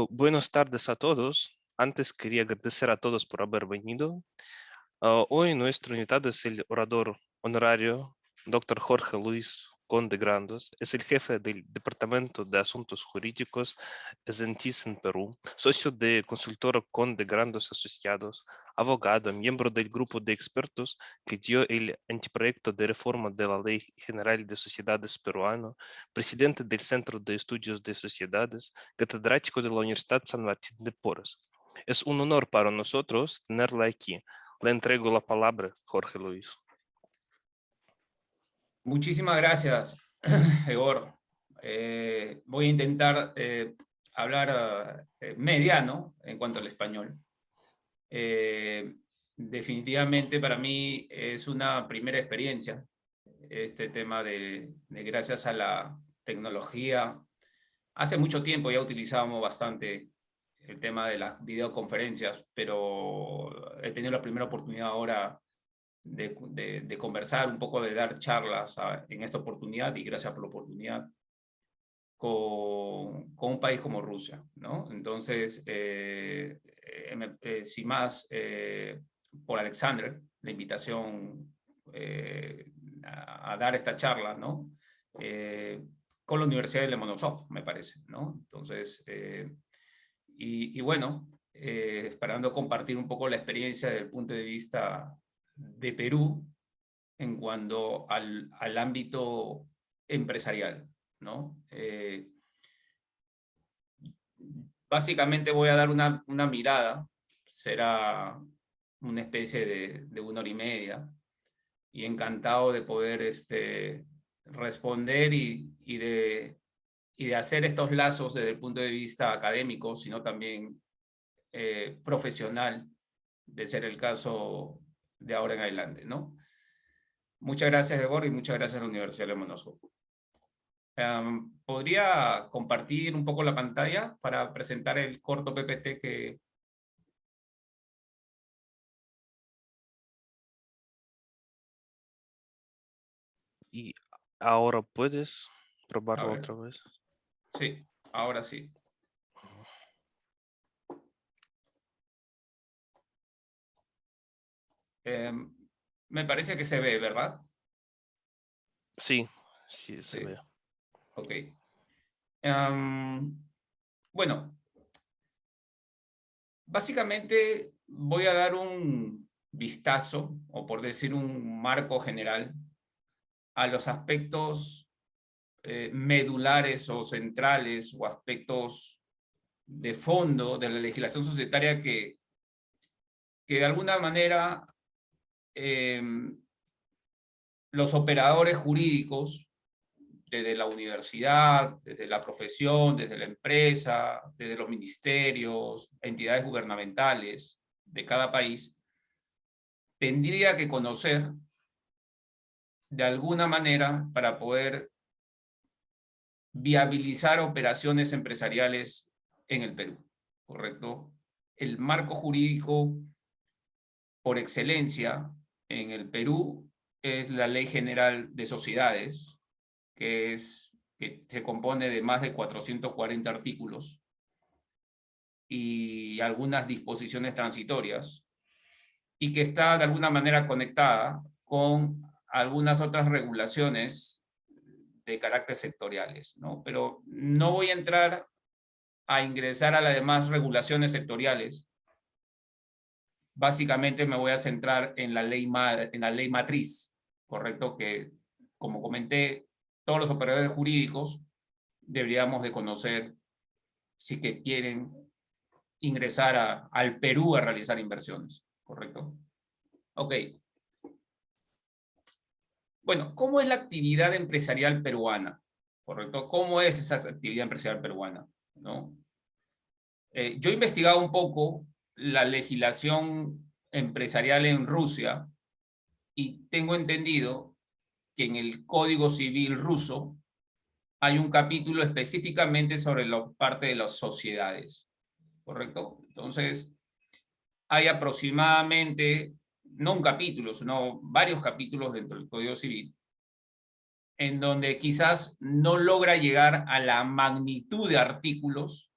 Buenas tardes a todos. Antes quería agradecer a todos por haber venido. Hoy nuestro invitado es el orador honorario, Dr. Jorge Luis Conde Grandos. Es el jefe del Departamento de Asuntos Jurídicos Sentis en Perú, socio de consultora Conde Grandos Asociados, abogado, miembro del grupo de expertos que dio el anteproyecto de reforma de la Ley General de Sociedades peruano, presidente del Centro de Estudios de Sociedades, catedrático de la Universidad San Martín de Porres. Es un honor para nosotros tenerla aquí. Le entrego la palabra, Jorge Luis. Muchísimas gracias, Egor. Voy a intentar hablar mediano en cuanto al español. Definitivamente para mí es una primera experiencia este tema de gracias a la tecnología. Hace mucho tiempo ya utilizábamos bastante el tema de las videoconferencias, pero he tenido la primera oportunidad ahora de conversar un poco, de dar charlas en esta oportunidad, y gracias por la oportunidad, con un país como Rusia, ¿no? Entonces, sin más, por Alexander, la invitación a dar esta charla, ¿no? Con la Universidad de Lomonosov, me parece, ¿no? Entonces, y bueno, esperando compartir un poco la experiencia desde el punto de vista de Perú en cuanto al ámbito empresarial, ¿no? Básicamente voy a dar una mirada, será una especie de 1 hora y media, y encantado de poder responder y de hacer estos lazos desde el punto de vista académico, sino también profesional, de ser el caso de ahora en adelante, ¿no? Muchas gracias, Egor, y muchas gracias a la Universidad de Lomonosov. ¿Podría compartir un poco la pantalla para presentar el corto PPT que... Y ahora puedes A probarlo ver, otra vez. sí, ahora sí. Me parece que se ve, ¿verdad? Sí, sí, se Sí, ve. ok. Bueno, básicamente voy a dar un vistazo, o por decir un marco general, a los aspectos medulares o centrales, o aspectos de fondo de la legislación societaria que de alguna manera los operadores jurídicos, desde la universidad, desde la profesión, desde la empresa, desde los ministerios, entidades gubernamentales de cada país, tendría que conocer de alguna manera para poder viabilizar operaciones empresariales en el Perú, ¿correcto? El marco jurídico por excelencia en el Perú es la Ley General de Sociedades, que se compone de más de 440 artículos y algunas disposiciones transitorias, y que está de alguna manera conectada con algunas otras regulaciones de carácter sectoriales, ¿no? Pero no voy a entrar a ingresar a las demás regulaciones sectoriales. Básicamente me voy a centrar en la ley matriz, ¿correcto? Que, como comenté, todos los operadores jurídicos deberíamos de conocer si que quieren ingresar al Perú a realizar inversiones, ¿correcto? Ok. Bueno, ¿cómo es la actividad empresarial peruana? ¿Correcto? ¿Cómo es esa actividad empresarial peruana? ¿No? Yo he investigado un poco la legislación empresarial en Rusia, y tengo entendido que en el Código Civil ruso hay un capítulo específicamente sobre la parte de las sociedades, ¿correcto? Entonces, hay aproximadamente, no un capítulo, sino varios capítulos dentro del Código Civil, en donde quizás no logra llegar a la magnitud de artículos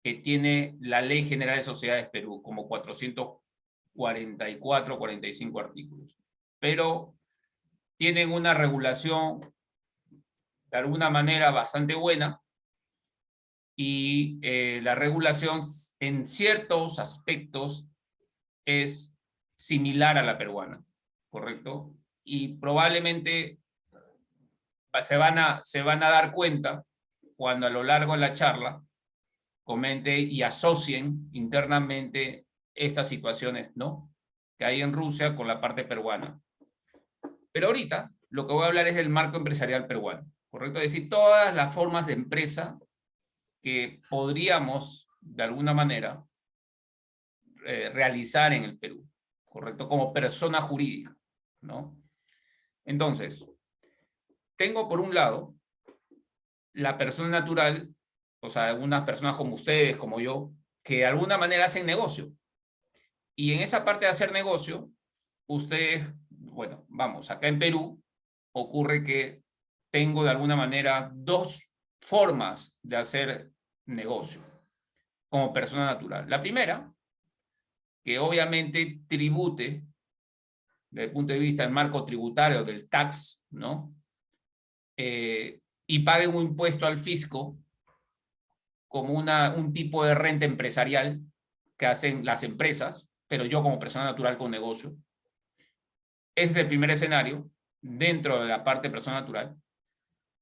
que tiene la Ley General de Sociedades Perú, como 444, 45 artículos. Pero tienen una regulación de alguna manera bastante buena, y la regulación en ciertos aspectos es similar a la peruana, ¿correcto? Y probablemente se van a dar cuenta cuando a lo largo de la charla comente y asocien internamente estas situaciones, ¿no?, que hay en Rusia con la parte peruana. Pero ahorita lo que voy a hablar es del marco empresarial peruano, ¿correcto? Es decir, todas las formas de empresa que podríamos, de alguna manera, realizar en el Perú, ¿correcto? Como persona jurídica, ¿no? Entonces, tengo por un lado la persona natural, o sea, algunas personas como ustedes, como yo, que de alguna manera hacen negocio. Y en esa parte de hacer negocio, ustedes, bueno, vamos, acá en Perú ocurre que tengo de alguna manera dos formas de hacer negocio como persona natural. La primera, que obviamente tribute desde el punto de vista del marco tributario, del tax, ¿no? Y pague un impuesto al fisco como un tipo de renta empresarial que hacen las empresas, pero yo como persona natural con negocio. Ese es el primer escenario dentro de la parte de persona natural.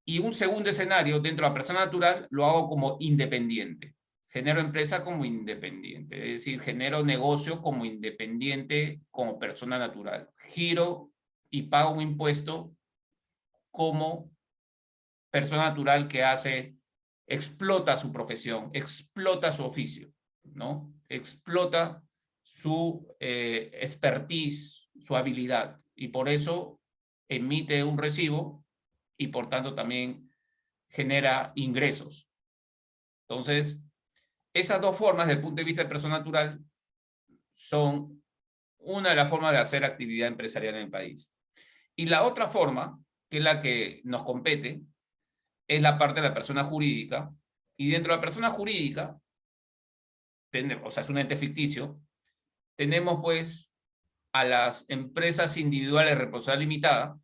Y un segundo escenario dentro de la persona natural lo hago como independiente. Genero empresa como independiente, es decir, genero negocio como independiente, como persona natural. Giro y pago un impuesto como persona natural que explota su profesión, explota su oficio, ¿no? Explota su expertise, su habilidad, y por eso emite un recibo y por tanto también genera ingresos. Entonces, esas dos formas, desde el punto de vista de persona natural, son una de las formas de hacer actividad empresarial en el país. Y la otra forma, que es la que nos compete, es la parte de la persona jurídica. Y dentro de la persona jurídica, o sea, es un ente ficticio, tenemos pues a las empresas individuales de responsabilidad limitada,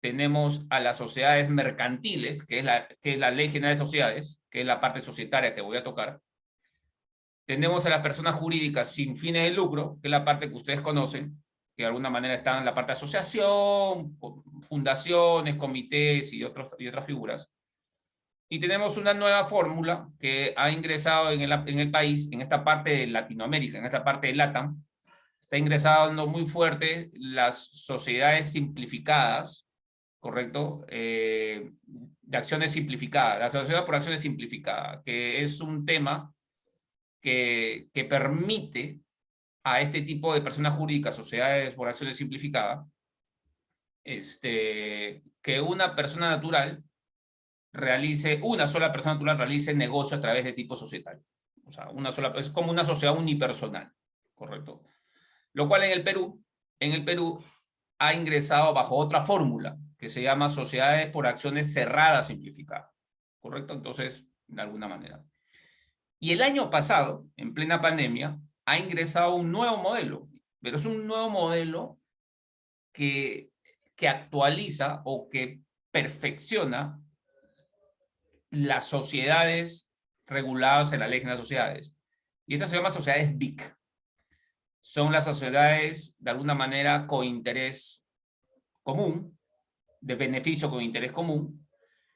tenemos a las sociedades mercantiles, que es la Ley General de Sociedades, que es la parte societaria que voy a tocar. Tenemos a las personas jurídicas sin fines de lucro, que es la parte que ustedes conocen, que de alguna manera están en la parte de asociación, fundaciones, comités y otras figuras. Y tenemos una nueva fórmula que ha ingresado en el país, en esta parte de Latinoamérica, en esta parte de LATAM. Está ingresando muy fuerte las sociedades simplificadas, ¿correcto? De acciones simplificadas, la sociedad por acciones simplificadas, que es un tema que permite a este tipo de personas jurídicas, sociedades por acciones simplificadas, que una sola persona natural realice negocio a través de tipo societario. O sea, es como una sociedad unipersonal, ¿correcto? Lo cual en el Perú ha ingresado bajo otra fórmula que se llama sociedades por acciones cerradas simplificadas, ¿correcto? Entonces, de alguna manera. Y el año pasado, en plena pandemia, ha ingresado un nuevo modelo, pero es un nuevo modelo que actualiza o que perfecciona las sociedades reguladas en la Ley General de Sociedades. Y estas se llaman sociedades BIC. Son las sociedades, de alguna manera, con interés común, de beneficio con interés común,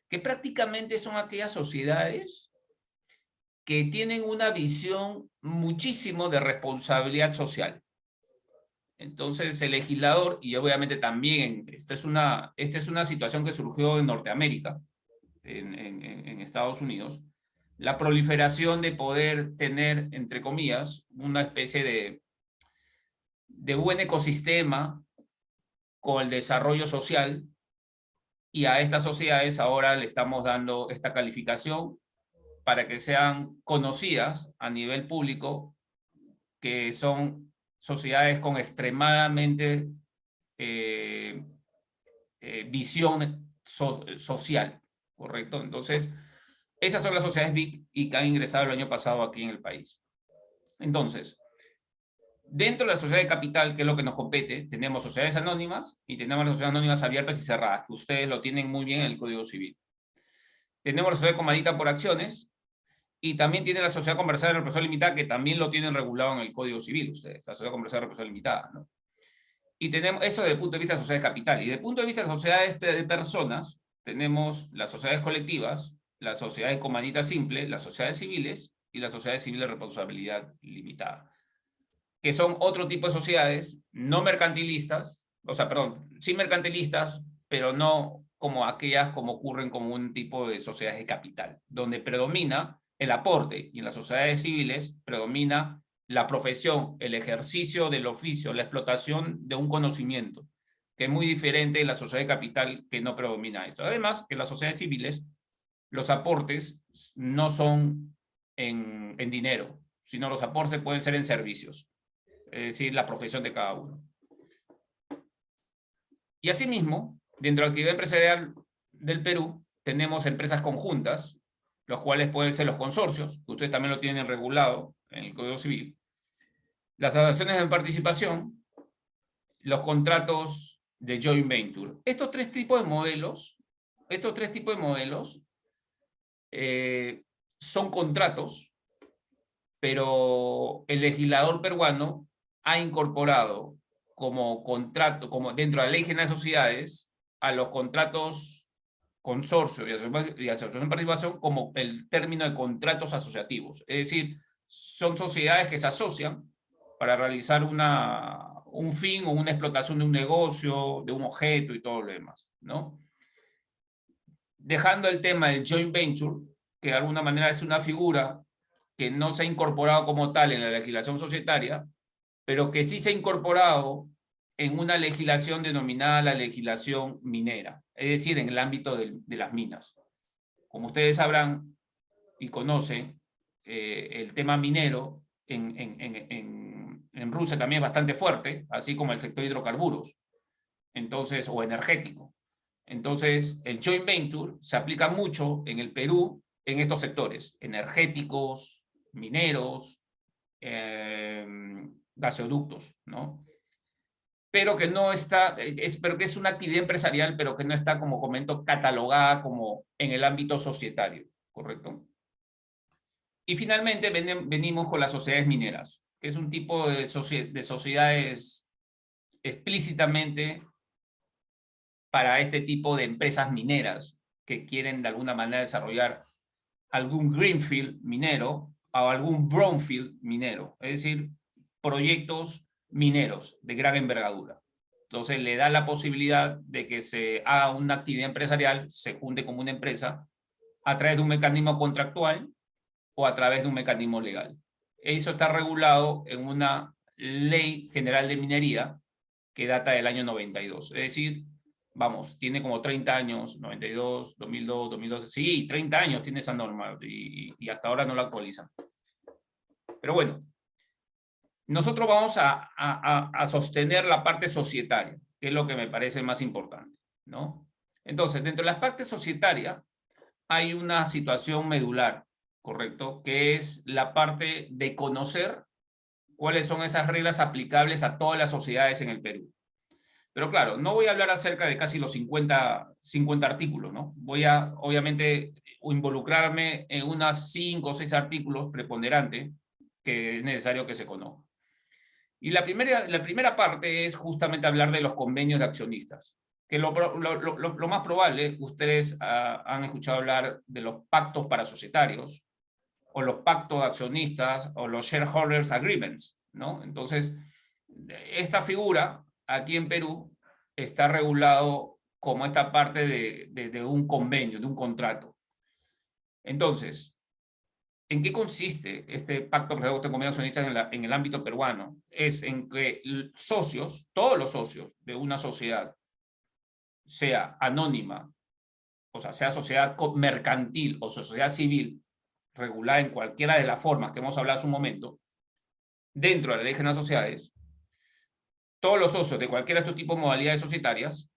que prácticamente son aquellas sociedades que tienen una visión muchísimo de responsabilidad social. Entonces, el legislador, y obviamente también, esta es una situación que surgió en Norteamérica, en Estados Unidos, la proliferación de poder tener, entre comillas, una especie de buen ecosistema con el desarrollo social, y a estas sociedades ahora le estamos dando esta calificación para que sean conocidas a nivel público, que son sociedades con extremadamente visión social, ¿correcto? Entonces, Esas son las sociedades BIC y que han ingresado el año pasado aquí en el país. Entonces, dentro de la sociedad de capital, que es lo que nos compete, tenemos sociedades anónimas y tenemos las sociedades anónimas abiertas y cerradas, que ustedes lo tienen muy bien en el Código Civil. Tenemos la sociedad comandita por acciones y también tiene la sociedad conversada de representación limitada, que también lo tienen regulado en el Código Civil ustedes, la sociedad conversada de representación limitada, ¿no? Y tenemos eso desde el punto de vista de sociedades de capital. Y desde el punto de vista de sociedades de personas, tenemos las sociedades colectivas, las sociedades comandita simple, las sociedades civiles y las sociedades civiles de responsabilidad limitada, que son otro tipo de sociedades no mercantilistas, o sea, perdón, sí mercantilistas, pero no como aquellas como ocurren como un tipo de sociedades de capital, donde predomina el aporte, y en las sociedades civiles predomina la profesión, el ejercicio del oficio, la explotación de un conocimiento, que es muy diferente de la sociedad de capital, que no predomina esto. Además, que en las sociedades civiles los aportes no son en dinero, sino los aportes pueden ser en servicios, es decir, la profesión de cada uno. Y asimismo, dentro de la actividad empresarial del Perú, tenemos empresas conjuntas, los cuales pueden ser los consorcios, que ustedes también lo tienen regulado en el Código Civil, las asociaciones de participación, los contratos de joint venture. Estos tres tipos de modelos son contratos, pero el legislador peruano ha incorporado como contrato, como dentro de la Ley General de Sociedades, a los contratos consorcio y asociación de participación como el término de contratos asociativos. Es decir, son sociedades que se asocian para realizar un fin o una explotación de un negocio, de un objeto y todo lo demás, ¿no? Dejando el tema del joint venture, que de alguna manera es una figura que no se ha incorporado como tal en la legislación societaria, pero que sí se ha incorporado en una legislación denominada la legislación minera, es decir, en el ámbito de las minas. Como ustedes sabrán y conocen, el tema minero en Rusia también es bastante fuerte, así como el sector hidrocarburos, entonces, o energético. Entonces, el joint venture se aplica mucho en el Perú en estos sectores, energéticos, mineros, gasoductos, ¿no? Pero que no está, pero que es una actividad empresarial, pero que no está, como comento, catalogada como en el ámbito societario, ¿correcto? Y finalmente venimos con las sociedades mineras, que es un tipo de sociedades explícitamente para este tipo de empresas mineras que quieren de alguna manera desarrollar algún greenfield minero o algún brownfield minero, es decir, proyectos mineros de gran envergadura. Entonces le da la posibilidad de que se haga una actividad empresarial, se junte como una empresa, a través de un mecanismo contractual o a través de un mecanismo legal. Eso está regulado en una Ley General de Minería que data del año 92. Es decir, vamos, tiene como 30 años, 92, 2002, 2012. Sí, 30 años tiene esa norma y hasta ahora no la actualizan. Pero bueno, nosotros vamos a sostener la parte societaria, que es lo que me parece más importante, ¿no? Entonces, dentro de la parte societaria hay una situación medular, ¿correcto? Que es la parte de conocer cuáles son esas reglas aplicables a todas las sociedades en el Perú. Pero claro, no voy a hablar acerca de casi los 50 artículos, ¿no? Voy a, obviamente, involucrarme en unas 5 o 6 artículos preponderantes que es necesario que se conozca. Y la primera parte es justamente hablar de los convenios de accionistas, que lo más probable, ustedes han escuchado hablar de los pactos para societarios, o los pactos de accionistas, o los shareholders agreements, ¿no? Entonces, esta figura aquí en Perú está regulado como esta parte de un convenio, de un contrato. Entonces, ¿en qué consiste este pacto de convenio de accionistas en el ámbito peruano? Es en que socios, todos los socios de una sociedad, sea anónima, o sea sociedad mercantil o sociedad civil, regulada en cualquiera de las formas que hemos hablado hace un momento, dentro de la Ley General de Sociedades, todos los socios de cualquiera de estos tipos de modalidades societarias,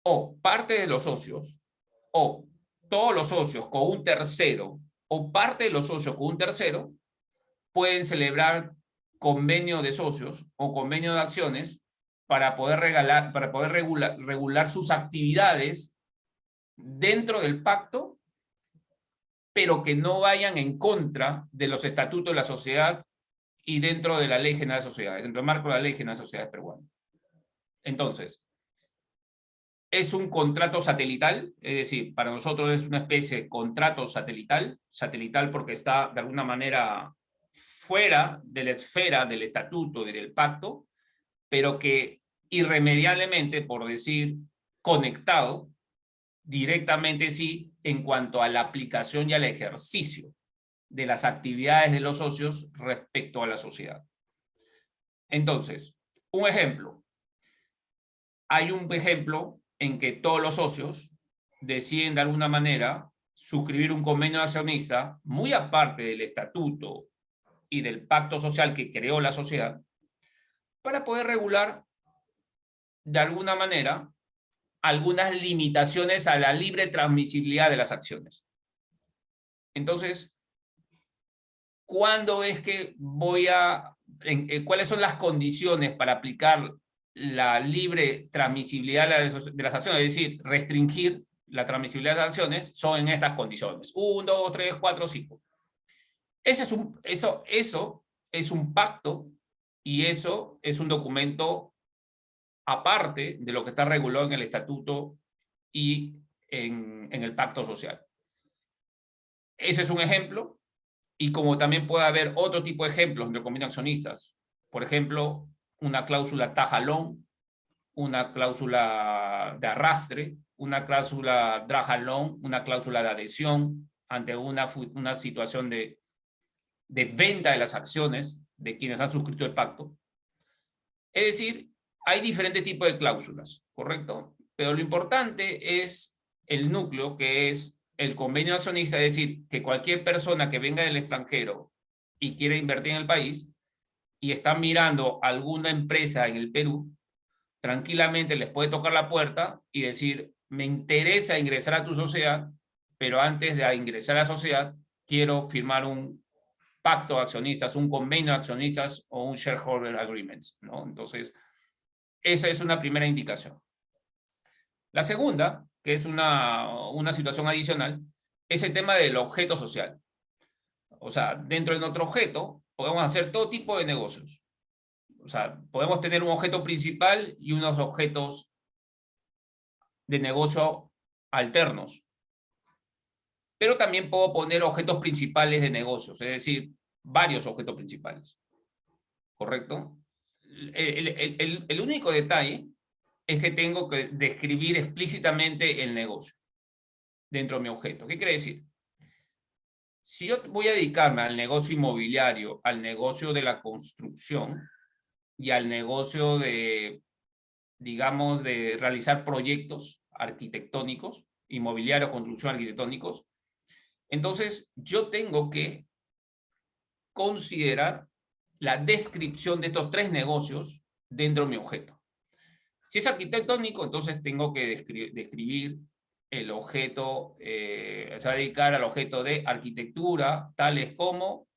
o parte de los socios, o todos los socios con un tercero o parte de los socios con un tercero pueden celebrar convenio de socios o convenio de acciones para poder regular sus actividades dentro del pacto, pero que no vayan en contra de los estatutos de la sociedad y dentro de la Ley General de Sociedades, dentro del marco de la Ley General de Sociedades peruana. Entonces, es un contrato satelital, es decir, para nosotros es una especie de contrato satelital, satelital porque está de alguna manera fuera de la esfera del estatuto y del pacto, pero que irremediablemente, por decir, conectado directamente sí en cuanto a la aplicación y al ejercicio de las actividades de los socios respecto a la sociedad. Entonces, un ejemplo. Hay un ejemplo en que todos los socios deciden de alguna manera suscribir un convenio de accionista muy aparte del estatuto y del pacto social que creó la sociedad para poder regular de alguna manera algunas limitaciones a la libre transmisibilidad de las acciones. Entonces, ¿cuándo es que cuáles son las condiciones para aplicar la libre transmisibilidad de las acciones? Es decir, restringir la transmisibilidad de las acciones son en estas condiciones. 1, 2, 3, 4, 5. Eso es un pacto y eso es un documento aparte de lo que está regulado en el estatuto y en el pacto social. Ese es un ejemplo, y como también puede haber otro tipo de ejemplos de convenio accionistas. Por ejemplo, una cláusula tajalón, una cláusula de arrastre, una cláusula drajalón, una cláusula de adhesión ante una situación de venta de las acciones de quienes han suscrito el pacto. Es decir, hay diferentes tipos de cláusulas, ¿correcto? Pero lo importante es el núcleo, que es el convenio accionista, es decir, que cualquier persona que venga del extranjero y quiere invertir en el país y está mirando alguna empresa en el Perú, tranquilamente les puede tocar la puerta y decir, me interesa ingresar a tu sociedad, pero antes de ingresar a la sociedad, quiero firmar un pacto de accionistas, un convenio de accionistas o un shareholder agreement, ¿no? Entonces, esa es una primera indicación. La segunda, que es una situación adicional, es el tema del objeto social. O sea, dentro de nuestro objeto podemos hacer todo tipo de negocios. O sea, podemos tener un objeto principal y unos objetos de negocio alternos. Pero también puedo poner objetos principales de negocios, es decir, varios objetos principales. ¿Correcto? El único detalle es que tengo que describir explícitamente el negocio dentro de mi objeto. ¿Qué quiere decir? Si yo voy a dedicarme al negocio inmobiliario, al negocio de la construcción y al negocio de, digamos, de realizar proyectos arquitectónicos, inmobiliarios, construcción, arquitectónicos, entonces yo tengo que considerar la descripción de estos tres negocios dentro de mi objeto. Si es arquitectónico, entonces tengo que describir el objeto, se va a dedicar al objeto de arquitectura, tales como,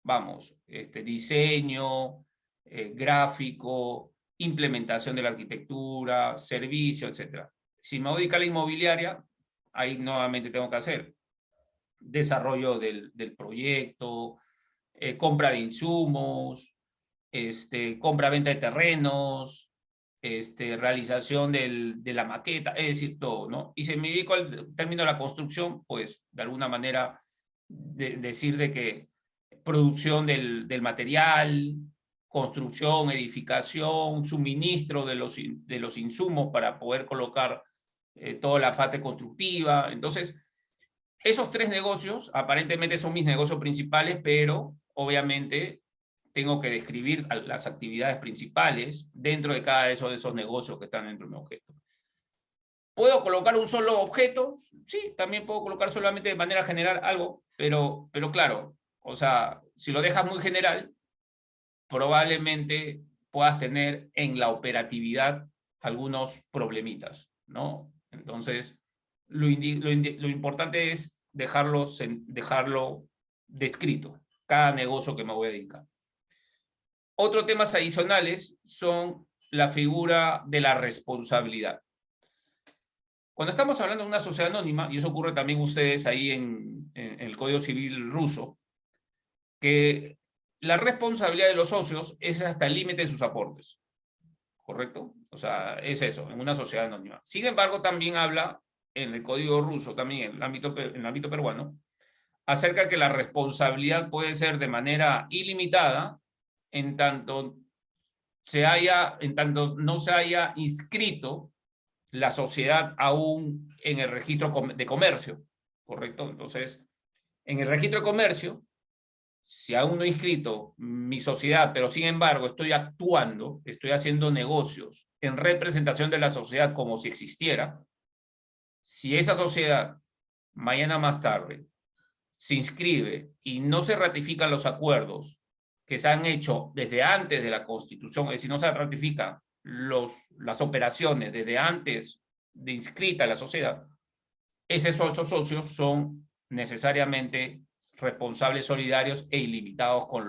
vamos, diseño, gráfico, implementación de la arquitectura, servicio, etc. Si me voy a dedicar a la inmobiliaria, ahí nuevamente tengo que hacer desarrollo del proyecto, compra de insumos, compra-venta de terrenos, realización de la maqueta, es decir, todo, ¿no? Y si me dedico al término de la construcción, pues, de alguna manera, decir de que producción del material, construcción, edificación, suministro de los insumos para poder colocar toda la parte constructiva. Entonces, esos tres negocios aparentemente son mis negocios principales, pero obviamente tengo que describir las actividades principales dentro de cada uno de esos negocios que están dentro de mi objeto. ¿Puedo colocar un solo objeto? Sí, también puedo colocar solamente de manera general algo, pero claro, o sea, si lo dejas muy general, probablemente puedas tener en la operatividad algunos problemitas, ¿no? Entonces, lo importante es dejarlo descrito, cada negocio que me voy a dedicar. Otros temas adicionales son la figura de la responsabilidad. Cuando estamos hablando de una sociedad anónima, y eso ocurre también ustedes ahí en el Código Civil ruso, que la responsabilidad de los socios es hasta el límite de sus aportes, ¿correcto? O sea, es eso, en una sociedad anónima. Sin embargo, también habla en el Código ruso, también en el ámbito peruano, acerca de que la responsabilidad puede ser de manera ilimitada en tanto no se haya inscrito la sociedad aún en el registro de comercio, ¿correcto? Entonces, en el registro de comercio, si aún no he inscrito mi sociedad, pero sin embargo estoy actuando, estoy haciendo negocios en representación de la sociedad como si existiera, si esa sociedad mañana más tarde se inscribe y no se ratifican los acuerdos que se han hecho desde antes de la Constitución, es decir, no se ratifican las operaciones desde antes de inscrita la sociedad, esos socios son necesariamente responsables solidarios e ilimitados con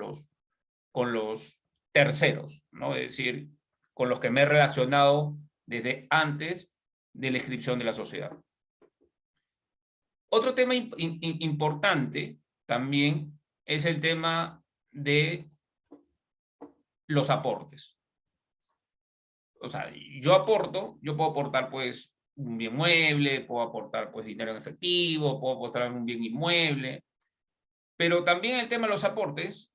los terceros, ¿no? Es decir, con los que me he relacionado desde antes de la inscripción de la sociedad. Otro tema importante también es el tema de los aportes. O sea, yo puedo aportar pues un bien mueble, puedo aportar pues dinero en efectivo, puedo aportar un bien inmueble, pero también el tema de los aportes,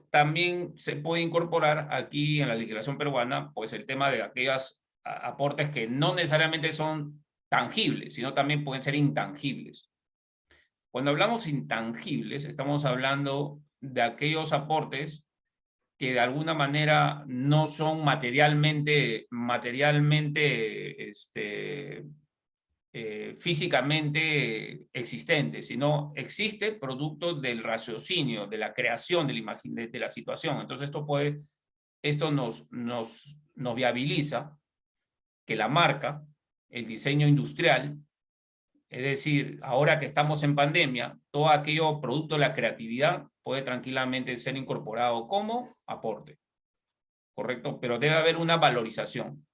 también se puede incorporar aquí en la legislación peruana pues el tema de aquellos aportes que no necesariamente son tangibles, sino también pueden ser intangibles. Cuando hablamos intangibles, estamos hablando de aquellos aportes que de alguna manera no son físicamente existentes, sino existe producto del raciocinio, de la creación de la situación. Entonces esto nos viabiliza que la marca, el diseño industrial, es decir, ahora que estamos en pandemia, todo aquello producto de la creatividad puede tranquilamente ser incorporado como aporte, ¿correcto? Pero debe haber una valorización,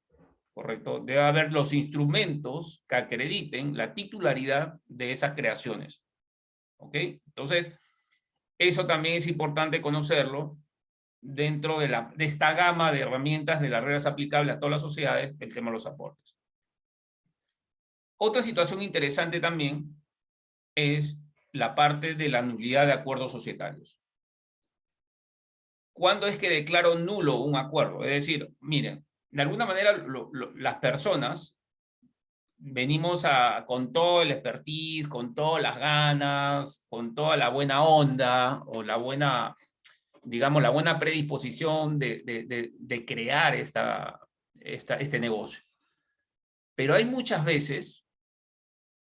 ¿correcto? Debe haber los instrumentos que acrediten la titularidad de esas creaciones, ¿ok? Entonces, eso también es importante conocerlo dentro de esta gama de herramientas de las reglas aplicables a todas las sociedades, el tema de los aportes. Otra situación interesante también es la parte de la nulidad de acuerdos societarios. ¿Cuándo es que declaro nulo un acuerdo? Es decir, miren, de alguna manera las personas venimos con todo el expertise, con todas las ganas, con toda la buena onda o la buena, digamos, la buena predisposición de crear este negocio. Pero hay muchas veces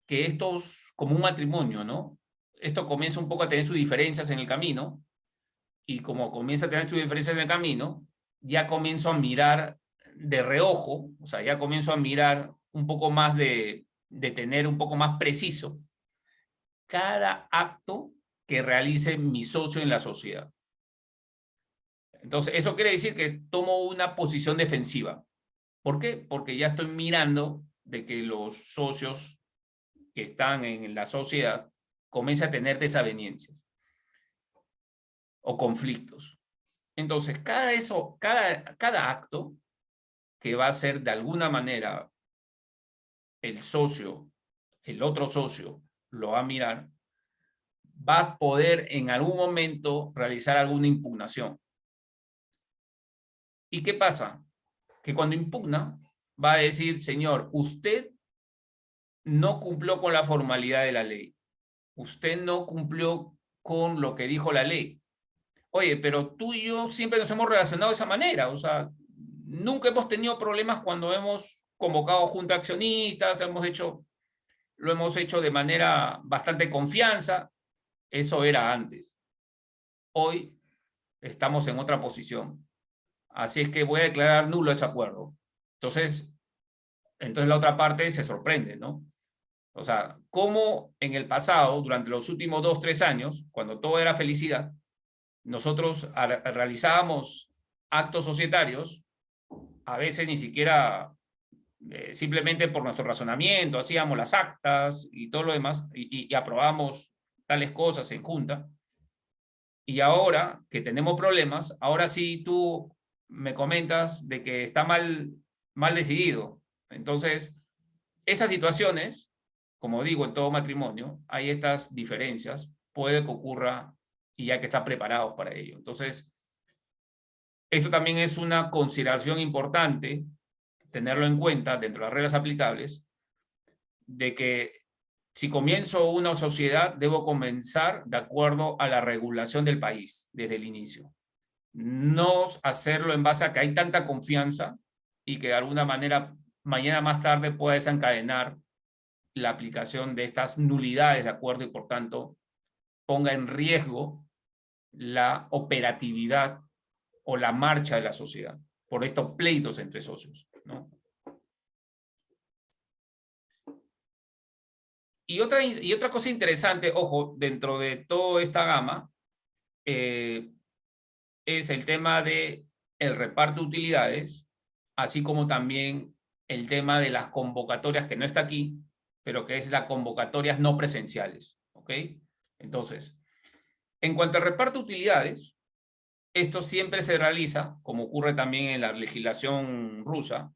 que estos, como un matrimonio, ¿no? Esto comienza un poco a tener sus diferencias en el camino, y como comienza a tener sus diferencias en el camino, ya comienzo a mirar de reojo, o sea, ya comienzo a mirar un poco más de tener un poco más preciso cada acto que realice mi socio en la sociedad. Entonces, eso quiere decir que tomo una posición defensiva. ¿Por qué? Porque ya estoy mirando de que los socios que están en la sociedad comiencen a tener desavenencias o conflictos. Entonces, cada acto que va a ser de alguna manera el otro socio lo va a mirar, va a poder en algún momento realizar alguna impugnación. ¿Y qué pasa? Que cuando impugna, va a decir, señor, usted no cumplió con la formalidad de la ley. Usted no cumplió con lo que dijo la ley. Oye, pero tú y yo siempre nos hemos relacionado de esa manera. O sea, nunca hemos tenido problemas cuando hemos convocado junta de accionistas, lo hemos hecho de manera bastante confianza. Eso era antes. Hoy estamos en otra posición. Así es que voy a declarar nulo ese acuerdo. Entonces la otra parte se sorprende, ¿no? O sea, cómo en el pasado, durante los últimos 2, 3 años, cuando todo era felicidad, nosotros realizábamos actos societarios, a veces ni siquiera simplemente por nuestro razonamiento, hacíamos las actas y todo lo demás, y aprobábamos tales cosas en junta. Y ahora que tenemos problemas, ahora sí tú me comentas de que está mal decidido. Entonces, esas situaciones, como digo, en todo matrimonio, hay estas diferencias, puede que ocurra y hay que estar preparados para ello. Entonces, esto también es una consideración importante, tenerlo en cuenta dentro de las reglas aplicables, de que si comienzo una sociedad, debo comenzar de acuerdo a la regulación del país desde el inicio. No hacerlo en base a que hay tanta confianza y que de alguna manera mañana más tarde pueda desencadenar la aplicación de estas nulidades de acuerdo y por tanto ponga en riesgo la operatividad o la marcha de la sociedad por estos pleitos entre socios, ¿no? Y otra cosa interesante, ojo, dentro de toda esta gama, es el tema de el reparto de utilidades, así como también el tema de las convocatorias, que no está aquí, pero que es las convocatorias no presenciales, ¿ok? Entonces, en cuanto al reparto de utilidades, esto siempre se realiza, como ocurre también en la legislación rusa,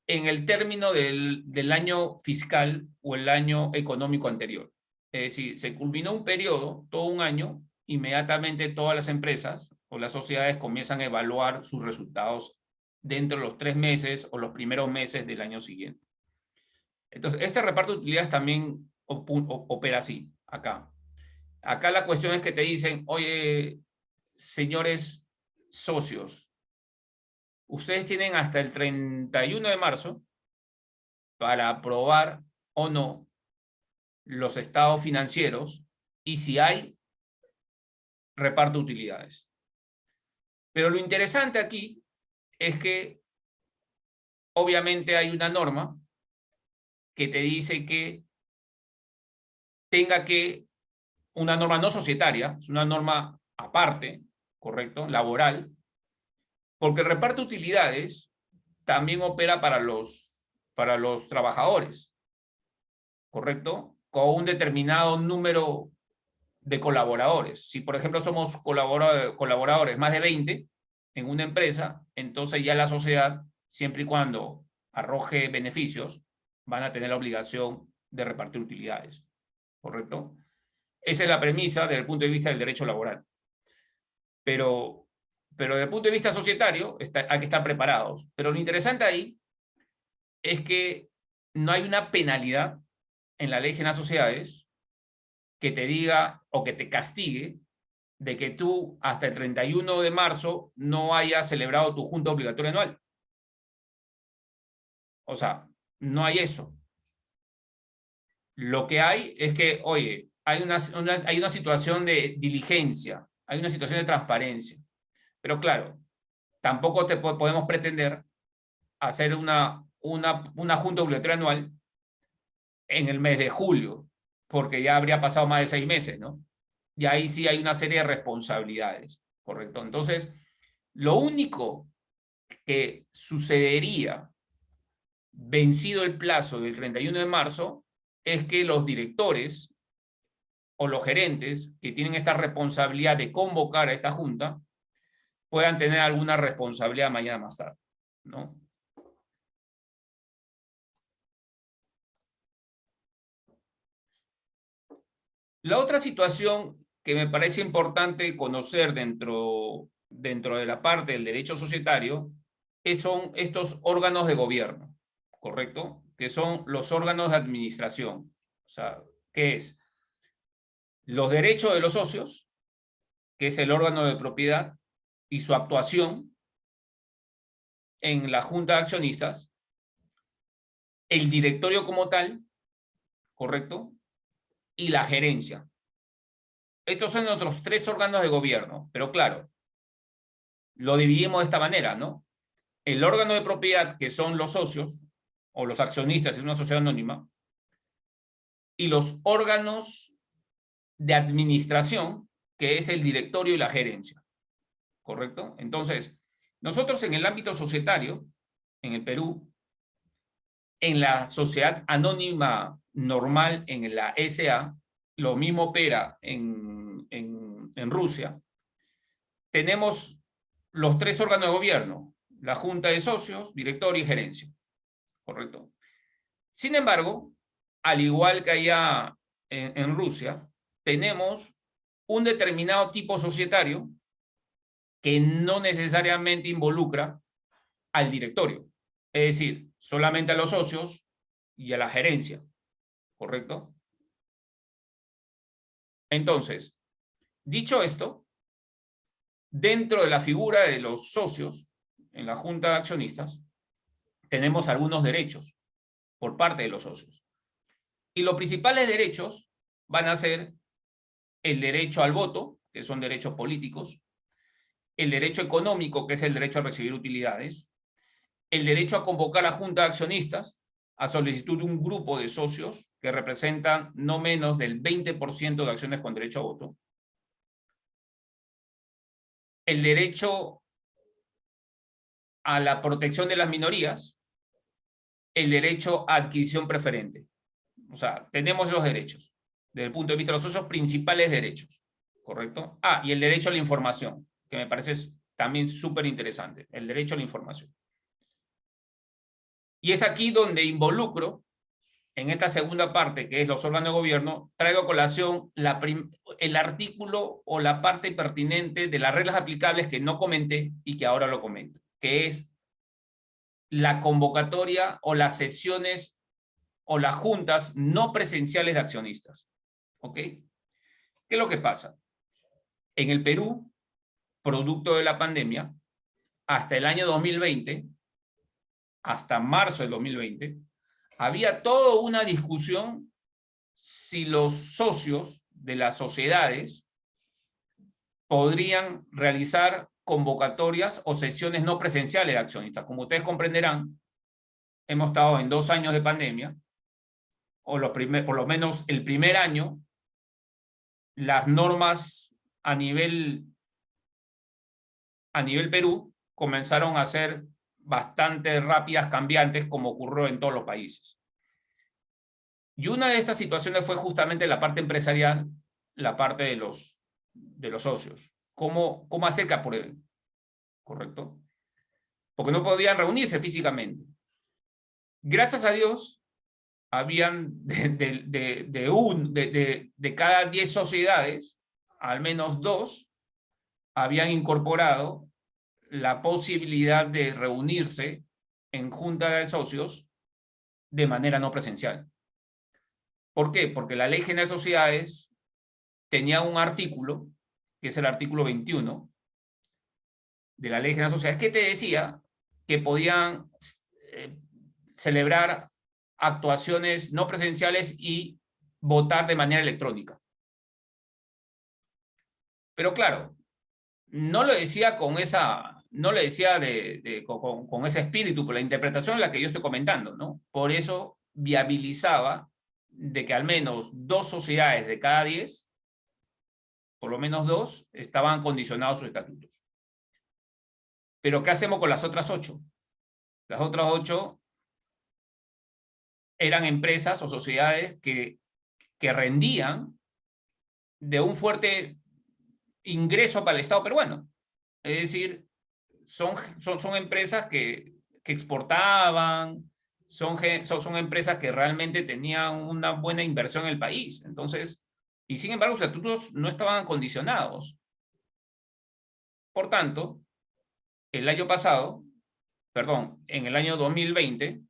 en el término del año fiscal o el año económico anterior. Es decir, se culminó un periodo, todo un año, inmediatamente todas las empresas o las sociedades comienzan a evaluar sus resultados dentro de los 3 meses o los primeros meses del año siguiente. Entonces, este reparto de utilidades también opera así, acá. Acá la cuestión es que te dicen, oye, señores socios, ustedes tienen hasta el 31 de marzo para aprobar o no los estados financieros y si hay reparto de utilidades. Pero lo interesante aquí es que obviamente hay una norma que te dice que una norma no societaria, es una norma aparte, ¿correcto? Laboral, porque el reparto de utilidades también opera para los trabajadores, ¿correcto? Con un determinado número de colaboradores. Si, por ejemplo, somos colaboradores más de 20 en una empresa, entonces ya la sociedad, siempre y cuando arroje beneficios, van a tener la obligación de repartir utilidades, ¿correcto? Esa es la premisa desde el punto de vista del derecho laboral. Pero desde el punto de vista societario hay que estar preparados. Pero lo interesante ahí es que no hay una penalidad en la ley general de sociedades que te diga o que te castigue de que tú hasta el 31 de marzo no hayas celebrado tu junta obligatoria anual. O sea, no hay eso. Lo que hay es que, oye, hay una situación de diligencia, hay una situación de transparencia. Pero claro, tampoco podemos pretender hacer una junta obligatoria anual en el mes de julio, porque ya habría pasado más de 6 meses, ¿no? Y ahí sí hay una serie de responsabilidades, ¿correcto? Entonces, lo único que sucedería vencido el plazo del 31 de marzo es que los directores o los gerentes que tienen esta responsabilidad de convocar a esta junta puedan tener alguna responsabilidad mañana más tarde, ¿no? La otra situación que me parece importante conocer dentro de la parte del derecho societario son estos órganos de gobierno, ¿correcto? Que son los órganos de administración. O sea, ¿qué es? Los derechos de los socios, que es el órgano de propiedad, y su actuación en la junta de accionistas, el directorio como tal, ¿correcto? Y la gerencia. Estos son otros 3 órganos de gobierno, pero claro, lo dividimos de esta manera, ¿no? El órgano de propiedad, que son los socios, o los accionistas, es una sociedad anónima, y los órganos de administración, que es el directorio y la gerencia. ¿Correcto? Entonces, nosotros en el ámbito societario, en el Perú, en la sociedad anónima normal, en la SA, lo mismo opera en Rusia, tenemos los 3 órganos de gobierno, la junta de socios, directorio y gerencia. ¿Correcto? Sin embargo, al igual que allá en Rusia, tenemos un determinado tipo societario que no necesariamente involucra al directorio. Es decir, solamente a los socios y a la gerencia. ¿Correcto? Entonces, dicho esto, dentro de la figura de los socios en la junta de accionistas, tenemos algunos derechos por parte de los socios. Y los principales derechos van a ser el derecho al voto, que son derechos políticos, el derecho económico, que es el derecho a recibir utilidades, el derecho a convocar a junta de accionistas a solicitud de un grupo de socios que representan no menos del 20% de acciones con derecho a voto, el derecho a la protección de las minorías, el derecho a adquisición preferente. O sea, tenemos esos derechos, desde el punto de vista de los socios, principales derechos, ¿correcto? Ah, y el derecho a la información, que me parece también súper interesante, el derecho a la información. Y es aquí donde involucro, en esta segunda parte, que es los órganos de gobierno, traigo a colación el artículo o la parte pertinente de las reglas aplicables que no comenté y que ahora lo comento, que es la convocatoria o las sesiones o las juntas no presenciales de accionistas. ¿Ok? ¿Qué es lo que pasa? En el Perú, producto de la pandemia, hasta el año 2020, hasta marzo del 2020, había toda una discusión si los socios de las sociedades podrían realizar convocatorias o sesiones no presenciales de accionistas. Como ustedes comprenderán, hemos estado en 2 años de pandemia, por lo menos el primer año, las normas a nivel Perú comenzaron a ser bastante rápidas, cambiantes, como ocurrió en todos los países. Y una de estas situaciones fue justamente la parte empresarial, la parte de los socios. ¿Cómo acerca por él? ¿Correcto? Porque no podían reunirse físicamente. Gracias a Dios, habían de cada 10 sociedades, al menos 2 habían incorporado la posibilidad de reunirse en junta de socios de manera no presencial. ¿Por qué? Porque la Ley General de Sociedades tenía un artículo, que es el artículo 21 de la Ley General de Sociedades, que te decía que podían celebrar actuaciones no presenciales y votar de manera electrónica. Pero claro, no lo decía con esa, no le decía con ese espíritu, por la interpretación en la que yo estoy comentando, ¿no? Por eso viabilizaba de que al menos 2 sociedades de cada 10, por lo menos 2, estaban condicionados sus estatutos. Pero ¿qué hacemos con las otras 8? Las otras 8 eran empresas o sociedades que rendían de un fuerte ingreso para el Estado peruano. Es decir, son empresas que exportaban, son empresas que realmente tenían una buena inversión en el país. Entonces, y sin embargo, los estatutos no estaban condicionados. Por tanto, el año pasado, perdón, en el año 2020,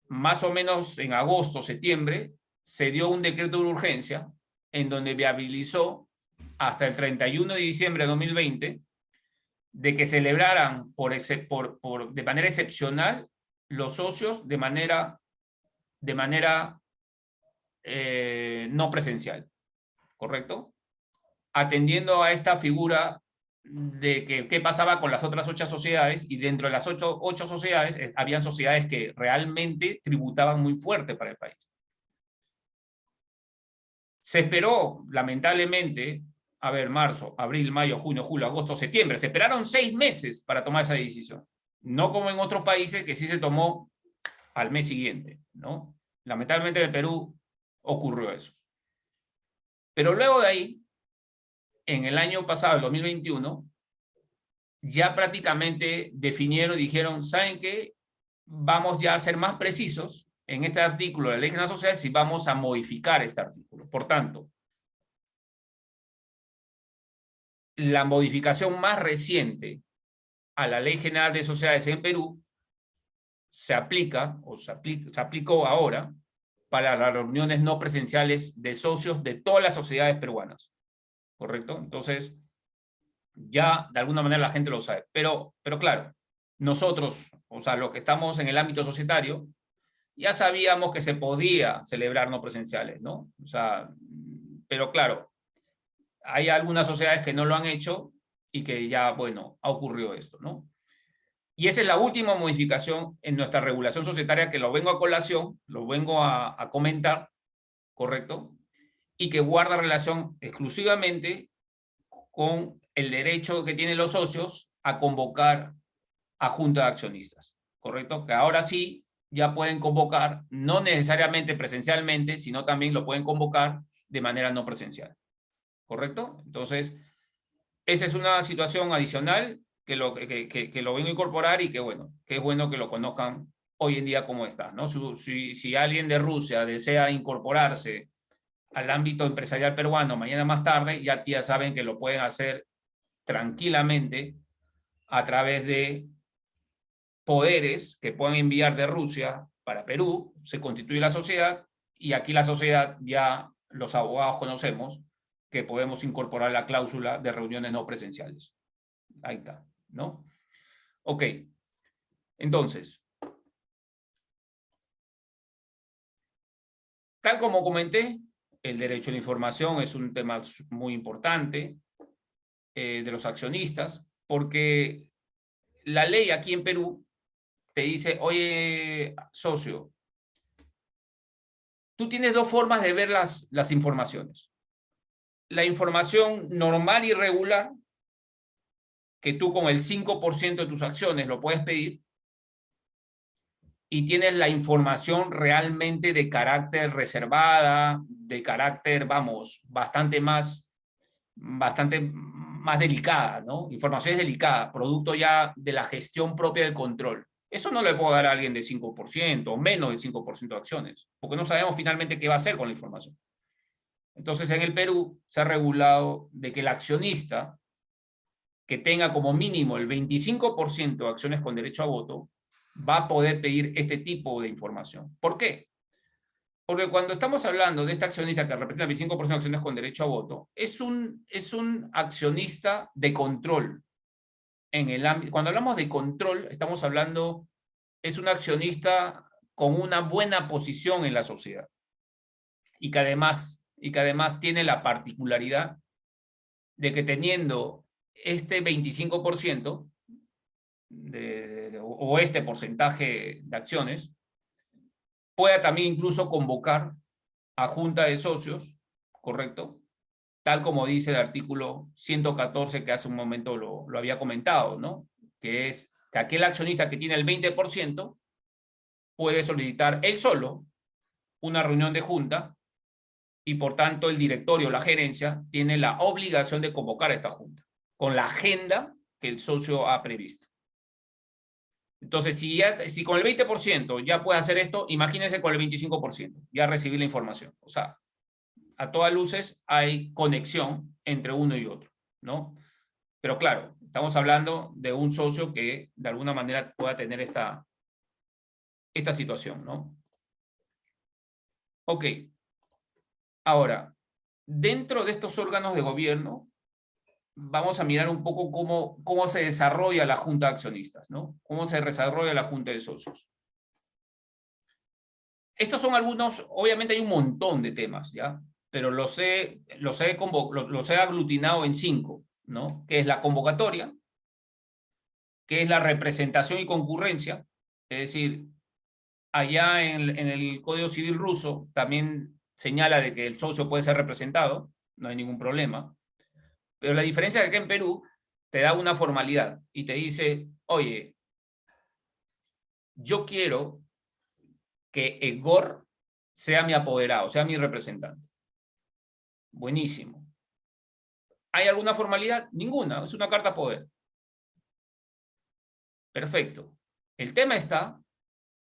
más o menos en agosto, septiembre, se dio un decreto de urgencia en donde viabilizó hasta el 31 de diciembre de 2020 de que celebraran de manera excepcional los socios de manera no presencial, ¿correcto? Atendiendo a esta figura de qué pasaba con las otras 8 sociedades, y dentro de las 8 sociedades habían sociedades que realmente tributaban muy fuerte para el país. Se esperó, lamentablemente, a ver, marzo, abril, mayo, junio, julio, agosto, septiembre. Se esperaron 6 meses para tomar esa decisión. No como en otros países que sí se tomó al mes siguiente, ¿no? Lamentablemente en el Perú ocurrió eso. Pero luego de ahí, en el año pasado, el 2021, ya prácticamente definieron y dijeron, ¿saben qué? Vamos ya a ser más precisos en este artículo de la Ley General de Sociedades y vamos a modificar este artículo. Por tanto, la modificación más reciente a la Ley General de Sociedades en Perú se aplica, o se aplicó ahora, para las reuniones no presenciales de socios de todas las sociedades peruanas. ¿Correcto? Entonces, ya de alguna manera la gente lo sabe. Pero claro, nosotros, o sea, los que estamos en el ámbito societario, ya sabíamos que se podía celebrar no presenciales, ¿no? O sea, pero claro, hay algunas sociedades que no lo han hecho y que ya, bueno, ha ocurrido esto, ¿no? Y esa es la última modificación en nuestra regulación societaria que lo vengo a colación, lo vengo a comentar, ¿correcto? Y que guarda relación exclusivamente con el derecho que tienen los socios a convocar a junta de accionistas, ¿correcto? Que ahora sí ya pueden convocar, no necesariamente presencialmente, sino también lo pueden convocar de manera no presencial, ¿correcto? Entonces, esa es una situación adicional que lo vengo a incorporar y que, bueno, que es bueno que lo conozcan hoy en día como está, ¿no? Si alguien de Rusia desea incorporarse al ámbito empresarial peruano mañana más tarde, ya saben que lo pueden hacer tranquilamente a través de poderes que puedan enviar de Rusia para Perú, se constituye la sociedad y aquí la sociedad ya los abogados conocemos que podemos incorporar la cláusula de reuniones no presenciales. Ahí está, ¿no? Ok, entonces, tal como comenté, el derecho a la información es un tema muy importante de los accionistas, porque la ley aquí en Perú te dice, oye, socio, tú tienes dos formas de ver las informaciones. La información normal y regular, que tú con el 5% de tus acciones lo puedes pedir, y tienes la información realmente de carácter reservada, de carácter, vamos, bastante más delicada, ¿no? Información es delicada, producto ya de la gestión propia del control. Eso no le puedo dar a alguien de 5% o menos del 5% de acciones, porque no sabemos finalmente qué va a hacer con la información. Entonces, en el Perú se ha regulado de que el accionista que tenga como mínimo el 25% de acciones con derecho a voto va a poder pedir este tipo de información. ¿Por qué? Porque cuando estamos hablando de este accionista que representa el 25% de acciones con derecho a voto, es un accionista de control. Cuando hablamos de control, estamos hablando, es un accionista con una buena posición en la sociedad y que además tiene la particularidad de que teniendo este 25% o este porcentaje de acciones, pueda también incluso convocar a junta de socios, ¿correcto? Tal como dice el artículo 114 que hace un momento lo había comentado, ¿no? Que es que aquel accionista que tiene el 20% puede solicitar él solo una reunión de junta y por tanto el directorio o la gerencia tiene la obligación de convocar a esta junta con la agenda que el socio ha previsto. Entonces, si con el 20% ya puede hacer esto, imagínense con el 25%, ya recibir la información. O sea, a todas luces hay conexión entre uno y otro, ¿no? Pero claro, estamos hablando de un socio que de alguna manera pueda tener esta situación, ¿no? Ok. Ahora, dentro de estos órganos de gobierno, vamos a mirar un poco cómo se desarrolla la junta de accionistas, ¿no? Cómo se desarrolla la junta de socios. Estos son algunos, obviamente hay un montón de temas, ¿ya? Pero los he aglutinado en 5, ¿no? Que es la convocatoria, que es la representación y concurrencia, es decir, allá en el Código Civil ruso también señala de que el socio puede ser representado, no hay ningún problema. Pero la diferencia es que acá en Perú te da una formalidad y te dice, oye, yo quiero que Egor sea mi apoderado, sea mi representante. Buenísimo. ¿Hay alguna formalidad? Ninguna, es una carta poder. Perfecto. El tema está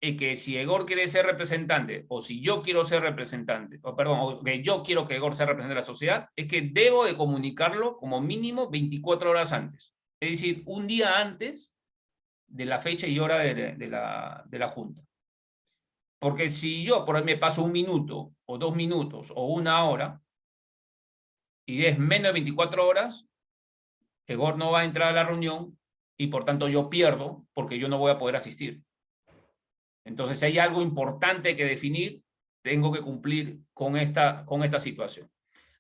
en que si Egor quiere ser representante, o si yo quiero ser representante, o perdón, o que yo quiero que Egor sea representante de la sociedad, es que debo de comunicarlo como mínimo 24 horas antes. Es decir, un día antes de la fecha y hora de la junta. Porque si yo por ahí me paso 1 minuto, o 2 minutos, o 1 hora, y es menos de 24 horas, Egor no va a entrar a la reunión y por tanto yo pierdo porque yo no voy a poder asistir. Entonces, si hay algo importante que definir, tengo que cumplir con esta situación.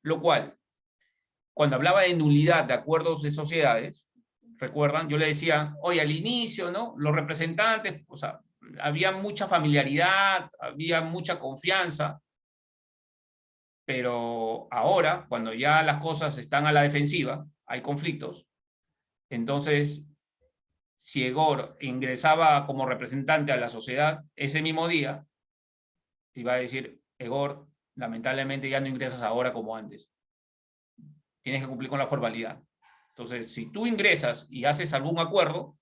Lo cual, cuando hablaba de nulidad de acuerdos de sociedades, recuerdan, yo le decía, oye, al inicio, ¿no? Los representantes, o sea, había mucha familiaridad, había mucha confianza, pero ahora, cuando ya las cosas están a la defensiva, hay conflictos, entonces, si Egor ingresaba como representante a la sociedad ese mismo día, iba a decir, Egor, lamentablemente ya no ingresas ahora como antes. Tienes que cumplir con la formalidad. Entonces, si tú ingresas y haces algún acuerdo,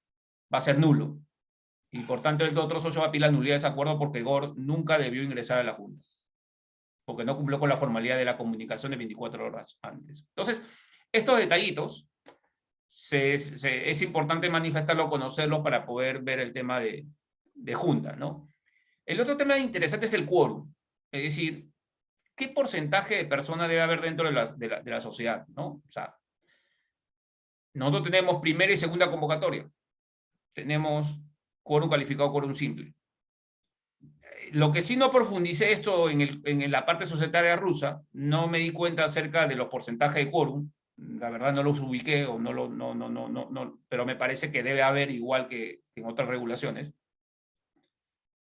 va a ser nulo. Y por tanto, el otro socio va a pedir la nulidad de ese acuerdo porque Egor nunca debió ingresar a la Junta. Porque no cumplió con la formalidad de la comunicación de 24 horas antes. Entonces, estos detallitos es importante manifestarlo, conocerlo para poder ver el tema de Junta, ¿no? El otro tema interesante es el quórum. Es decir, ¿qué porcentaje de personas debe haber dentro de la sociedad, ¿no? O sea, nosotros tenemos primera y segunda convocatoria. Tenemos quórum calificado, quórum simple. Lo que sí no profundicé esto en la parte societaria rusa, no me di cuenta acerca de los porcentajes de quórum. La verdad no los ubiqué, o no, pero me parece que debe haber igual que en otras regulaciones.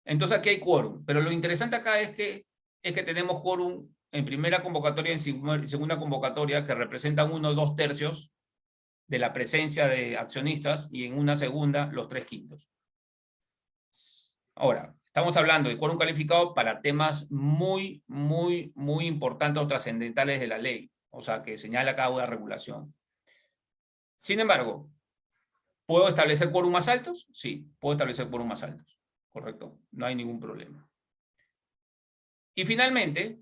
Entonces aquí hay quórum, pero lo interesante acá es que tenemos quórum en primera convocatoria y en segunda convocatoria que representan 1 o 2 tercios de la presencia de accionistas y en una segunda los 3/5. Ahora, estamos hablando de quórum calificado para temas muy importantes o trascendentales de la ley, o sea, que señala cada regulación. Sin embargo, ¿puedo establecer quórum más altos? Sí, puedo establecer quórum más altos. Correcto, no hay ningún problema. Y finalmente,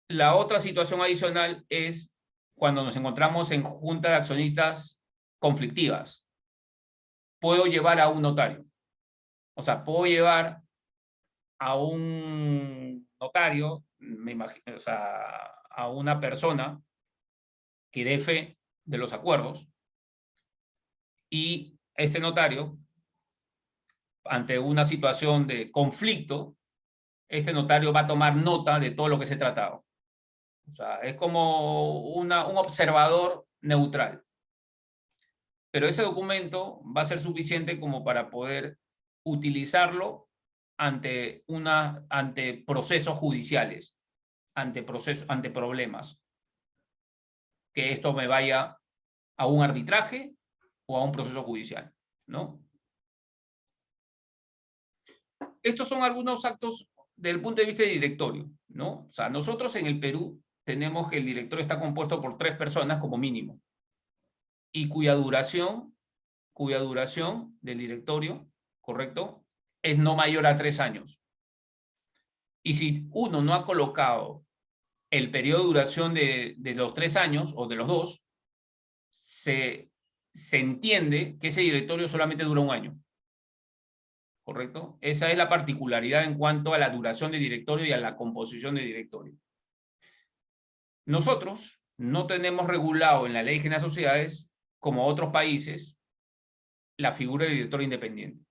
la otra situación adicional es cuando nos encontramos en junta de accionistas conflictivas. Puedo llevar a un notario. O sea, puedo llevar a un notario, me imagino, o sea, a una persona que dé fe de los acuerdos, y este notario, ante una situación de conflicto, este notario va a tomar nota de todo lo que se ha tratado. O sea, es como un observador neutral. Pero ese documento va a ser suficiente como para poder utilizarlo ante procesos judiciales, ante problemas. Que esto me vaya a un arbitraje o a un proceso judicial, ¿no? Estos son algunos actos del punto de vista de directorio, ¿no? O sea, nosotros en el Perú tenemos que el directorio está compuesto por 3 personas como mínimo, y cuya duración del directorio, ¿correcto?, es no mayor a 3 años. Y si uno no ha colocado el periodo de duración de los 3 años, o de los 2, se entiende que ese directorio solamente dura 1 año. ¿Correcto? Esa es la particularidad en cuanto a la duración de directorio y a la composición de directorio. Nosotros no tenemos regulado en la Ley General de Sociedades, como otros países, la figura de directorio independiente.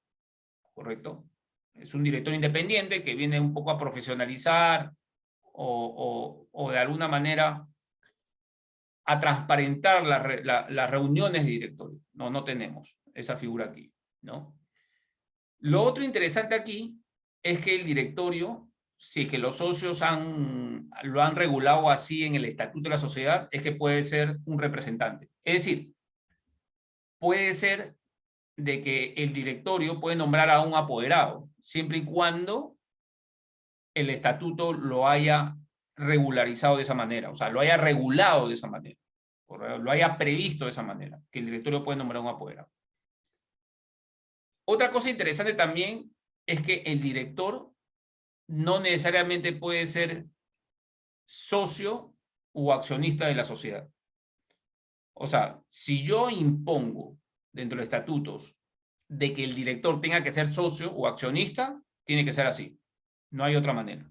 ¿Correcto? Es un directorio independiente que viene un poco a profesionalizar o de alguna manera a transparentar las reuniones de directorio. No tenemos esa figura aquí, ¿no? Lo otro interesante aquí es que el directorio si es que los socios lo han regulado así en el estatuto de la sociedad, es que puede ser un representante. Es decir, puede ser de que el directorio puede nombrar a un apoderado, siempre y cuando el estatuto lo haya regularizado de esa manera, o sea, lo haya regulado de esa manera, lo haya previsto de esa manera, que el directorio puede nombrar a un apoderado. Otra cosa interesante también es que el director no necesariamente puede ser socio o accionista de la sociedad. O sea, si yo impongo dentro de los estatutos de que el director tenga que ser socio o accionista, tiene que ser así. No hay otra manera.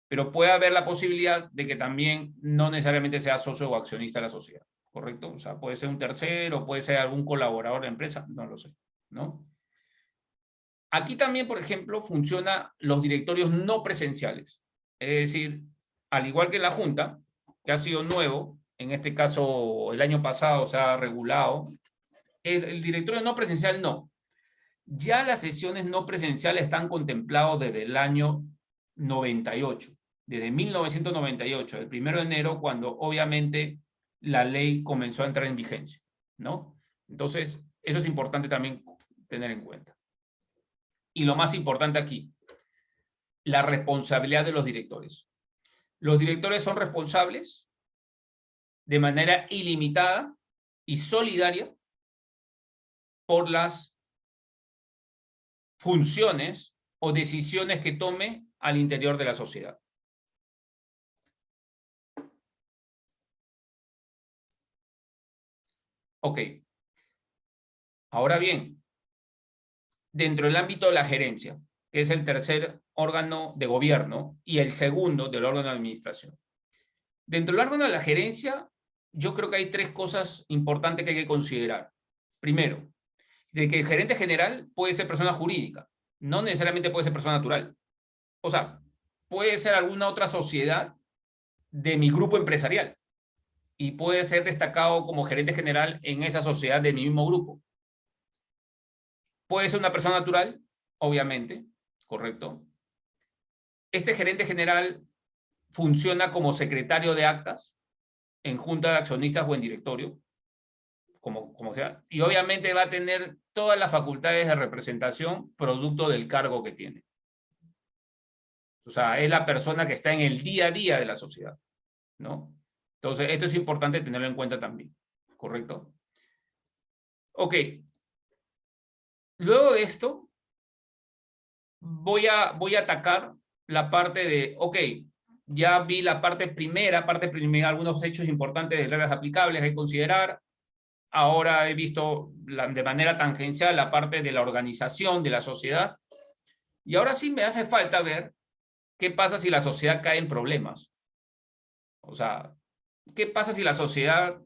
Pero puede haber la posibilidad de que también no necesariamente sea socio o accionista de la sociedad, ¿correcto? O sea, puede ser un tercero, puede ser algún colaborador de la empresa, no lo sé, ¿no? Aquí también, por ejemplo, funcionan los directorios no presenciales. Es decir, al igual que la Junta, que ha sido nuevo, en este caso el año pasado se ha regulado, el directorio no presencial no. Ya las sesiones no presenciales están contempladas desde el año 98, desde 1998, el 1 de enero, cuando obviamente la ley comenzó a entrar en vigencia, ¿no? Entonces, eso es importante también tener en cuenta. Y lo más importante aquí, la responsabilidad de los directores. Los directores son responsables de manera ilimitada y solidaria por las funciones o decisiones que tome al interior de la sociedad. Ok. Ahora bien, dentro del ámbito de la gerencia, que es el tercer órgano de gobierno y el segundo del órgano de administración. Dentro del órgano de la gerencia, yo creo que hay tres cosas importantes que hay que considerar. Primero, de que el gerente general puede ser persona jurídica, no necesariamente puede ser persona natural. O sea, puede ser alguna otra sociedad de mi grupo empresarial y puede ser destacado como gerente general en esa sociedad de mi mismo grupo. Puede ser una persona natural, obviamente, correcto. Este gerente general funciona como secretario de actas en junta de accionistas o en directorio, como sea, y obviamente va a tener todas las facultades de representación producto del cargo que tiene. O sea, es la persona que está en el día a día de la sociedad, ¿no? Entonces, esto es importante tenerlo en cuenta también, ¿correcto? Ok. Luego de esto, voy a atacar la parte de, ok, ya vi la parte primera, algunos hechos importantes de reglas aplicables hay que considerar. Ahora he visto de manera tangencial la parte de la organización de la sociedad. Y ahora sí me hace falta ver qué pasa si la sociedad cae en problemas. O sea, ¿qué pasa si la sociedad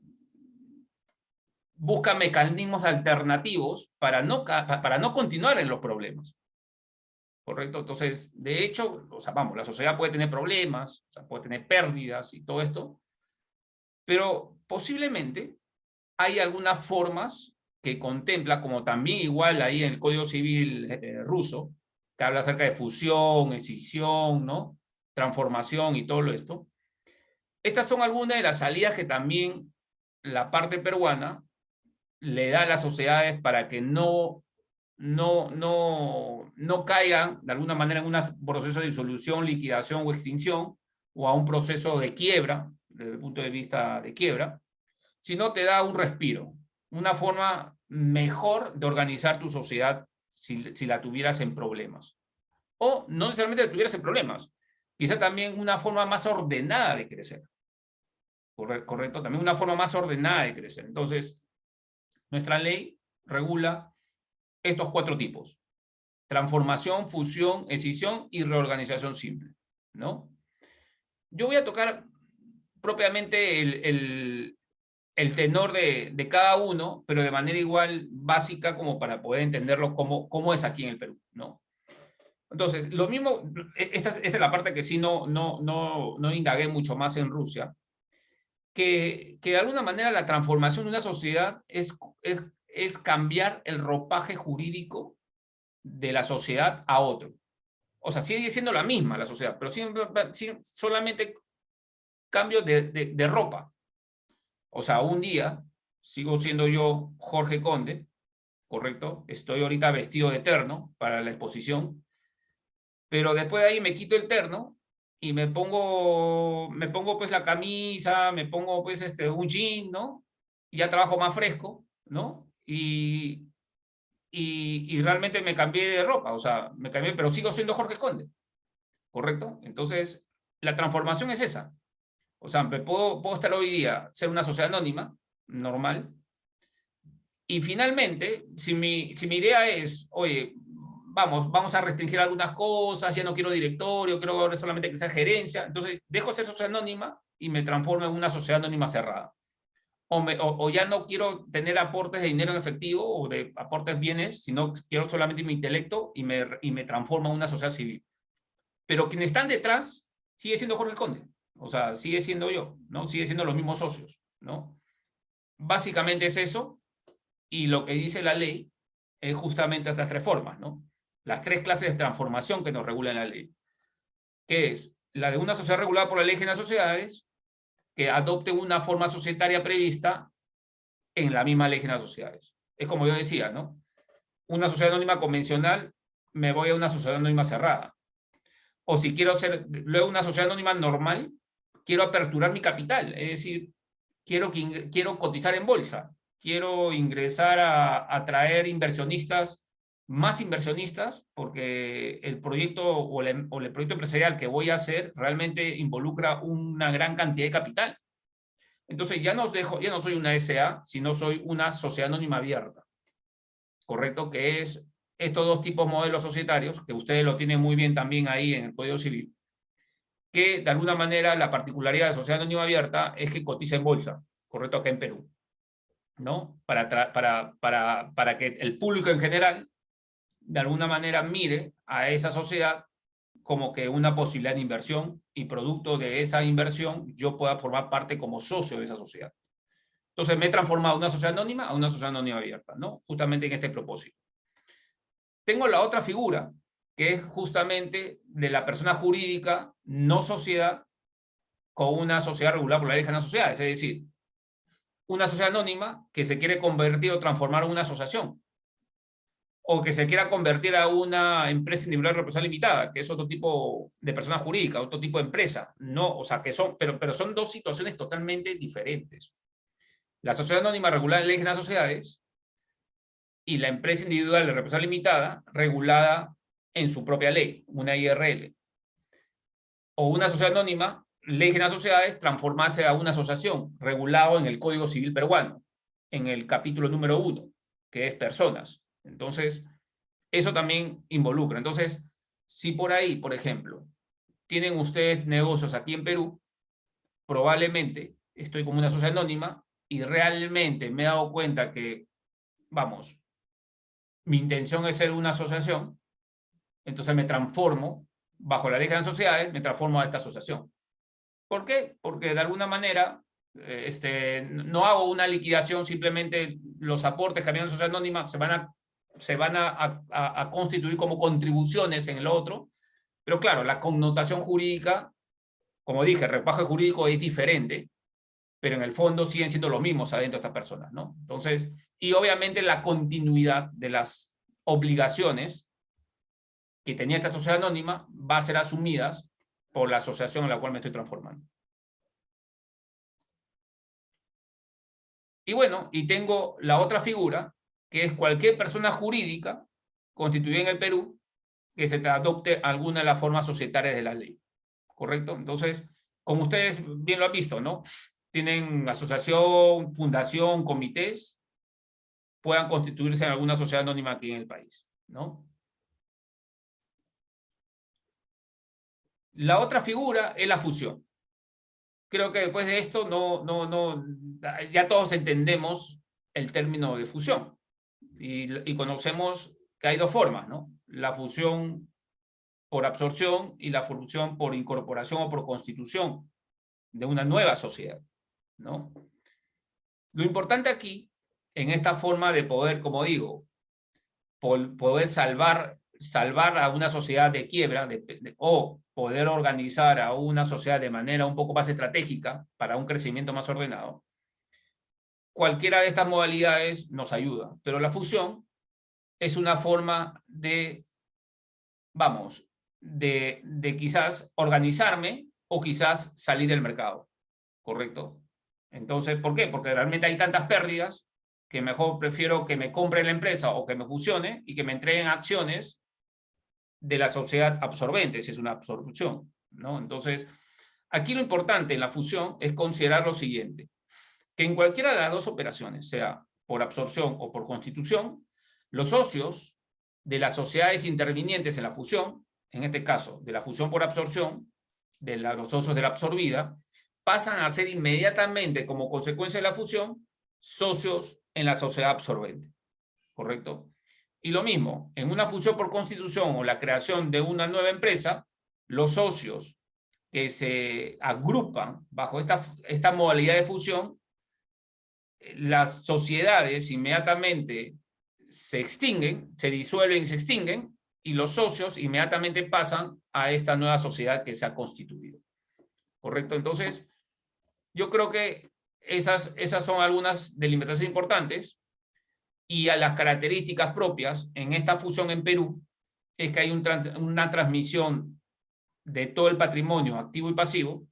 busca mecanismos alternativos para no continuar en los problemas? ¿Correcto? Entonces, de hecho, o sea, vamos, la sociedad puede tener problemas, o sea, puede tener pérdidas y todo esto, pero posiblemente hay algunas formas que contempla, como también igual ahí en el Código Civil ruso, que habla acerca de fusión, escisión, ¿no? Transformación y todo esto. Estas son algunas de las salidas que también la parte peruana le da a las sociedades para que no caigan de alguna manera en un proceso de disolución, liquidación o extinción, o a un proceso de quiebra, desde el punto de vista de quiebra, sino te da un respiro, una forma mejor de organizar tu sociedad si la tuvieras en problemas. O no necesariamente la tuvieras en problemas, quizá también una forma más ordenada de crecer. Correcto, también una forma más ordenada de crecer. Entonces, nuestra ley regula estos cuatro tipos: transformación, fusión, escisión y reorganización simple, ¿no? Yo voy a tocar propiamente el tenor de cada uno, pero de manera igual básica como para poder entenderlo cómo es aquí en el Perú, ¿no? Entonces, lo mismo, esta es la parte que sí no indagué mucho más en Rusia, que de alguna manera la transformación de una sociedad es cambiar el ropaje jurídico de la sociedad a otro. O sea, sigue siendo la misma la sociedad, pero solamente cambio de ropa. O sea, un día sigo siendo yo Jorge Conde, ¿correcto? Estoy ahorita vestido de terno para la exposición, pero después de ahí me quito el terno y me pongo pues la camisa, me pongo pues un jean, ¿no? Y ya trabajo más fresco, ¿no? Y realmente me cambié de ropa, o sea, me cambié, pero sigo siendo Jorge Conde, ¿correcto? Entonces, la transformación es esa. O sea, puedo estar hoy día, ser una sociedad anónima, normal, y finalmente, si mi idea es, oye, vamos a restringir algunas cosas, ya no quiero directorio, quiero ahora solamente que sea gerencia, entonces dejo ser sociedad anónima y me transformo en una sociedad anónima cerrada. O ya no quiero tener aportes de dinero en efectivo o de aportes bienes, sino quiero solamente mi intelecto y me transformo en una sociedad civil. Pero quienes están detrás sigue siendo Jorge Conde, o sea, sigue siendo yo, ¿no? Sigue siendo los mismos socios, ¿no? Básicamente es eso, y lo que dice la ley es justamente estas tres formas, ¿no? Las tres clases de transformación que nos regula la ley, que es la de una sociedad regulada por la ley general de sociedades, que adopte una forma societaria prevista en la misma ley general de sociedades. Es como yo decía, ¿no? Una sociedad anónima convencional, me voy a una sociedad anónima cerrada. O si quiero ser luego una sociedad anónima normal, quiero aperturar mi capital, es decir, quiero cotizar en bolsa, quiero ingresar a atraer inversionistas, más inversionistas, porque el proyecto o el proyecto empresarial que voy a hacer realmente involucra una gran cantidad de capital. Entonces ya no soy una SA, sino soy una sociedad anónima abierta, ¿correcto? Que es estos dos tipos de modelos societarios, que ustedes lo tienen muy bien también ahí en el Código Civil, que de alguna manera la particularidad de sociedad anónima abierta es que cotiza en bolsa, ¿correcto? Acá en Perú, ¿no? Para que el público en general de alguna manera mire a esa sociedad como que una posibilidad de inversión y producto de esa inversión yo pueda formar parte como socio de esa sociedad. Entonces me he transformado de una sociedad anónima a una sociedad anónima abierta, ¿no? Justamente en este propósito. Tengo la otra figura, que es justamente de la persona jurídica, no sociedad, con una sociedad regulada por la ley general de sociedades, es decir, una sociedad anónima que se quiere convertir o transformar en una asociación, o que se quiera convertir a una empresa individual de representación limitada, que es otro tipo de persona jurídica, otro tipo de empresa, no, o sea, pero son dos situaciones totalmente diferentes. La sociedad anónima regulada en la ley general de sociedades y la empresa individual de representación limitada regulada en su propia ley, una IRL. O una sociedad anónima, ley general de sociedades, transformarse a una asociación, regulado en el Código Civil peruano, en el capítulo número 1, que es personas. Entonces, eso también involucra. Entonces, si por ahí, por ejemplo, tienen ustedes negocios aquí en Perú, probablemente estoy como una sociedad anónima y realmente me he dado cuenta que, vamos, mi intención es ser una asociación, entonces me transformo, bajo la ley de sociedades, me transformo a esta asociación. ¿Por qué? Porque de alguna manera no hago una liquidación, simplemente los aportes que había en la sociedad anónima se van a constituir como contribuciones en el otro, pero claro, la connotación jurídica, como dije, el repaje jurídico es diferente, pero en el fondo siguen siendo los mismos adentro de estas personas, ¿no? Entonces, y obviamente la continuidad de las obligaciones que tenía esta sociedad anónima va a ser asumidas por la asociación en la cual me estoy transformando. Y bueno, y tengo la otra figura, que es cualquier persona jurídica constituida en el Perú que se adopte alguna de las formas societarias de la ley, ¿correcto? Entonces, como ustedes bien lo han visto, ¿no? Tienen asociación, fundación, comités, puedan constituirse en alguna sociedad anónima aquí en el país, ¿no? La otra figura es la fusión. Creo que después de esto ya todos entendemos el término de fusión y conocemos que hay dos formas, ¿no? La fusión por absorción y la fusión por incorporación o por constitución de una nueva sociedad, ¿no? Lo importante aquí, en esta forma de poder, como digo, poder salvar salvar a una sociedad de quiebra o poder organizar a una sociedad de manera un poco más estratégica para un crecimiento más ordenado, cualquiera de estas modalidades nos ayuda, pero la fusión es una forma de, vamos, de quizás organizarme o quizás salir del mercado, ¿correcto? Entonces, ¿por qué? Porque realmente hay tantas pérdidas que mejor prefiero que me compre la empresa o que me fusione y que me entreguen acciones de la sociedad absorbente, si es una absorción, ¿no? Entonces, aquí lo importante en la fusión es considerar lo siguiente, que en cualquiera de las dos operaciones, sea por absorción o por constitución, los socios de las sociedades intervinientes en la fusión, en este caso de la fusión por absorción, de los socios de la absorbida, pasan a ser inmediatamente, como consecuencia de la fusión, socios en la sociedad absorbente, ¿correcto? Y lo mismo, en una fusión por constitución o la creación de una nueva empresa, los socios que se agrupan bajo esta modalidad de fusión, las sociedades inmediatamente se extinguen, se disuelven y se extinguen, y los socios inmediatamente pasan a esta nueva sociedad que se ha constituido. ¿Correcto? Entonces, yo creo que esas son algunas delimitaciones importantes, y a las características propias en esta fusión en Perú es que hay una transmisión de todo el patrimonio activo y pasivo,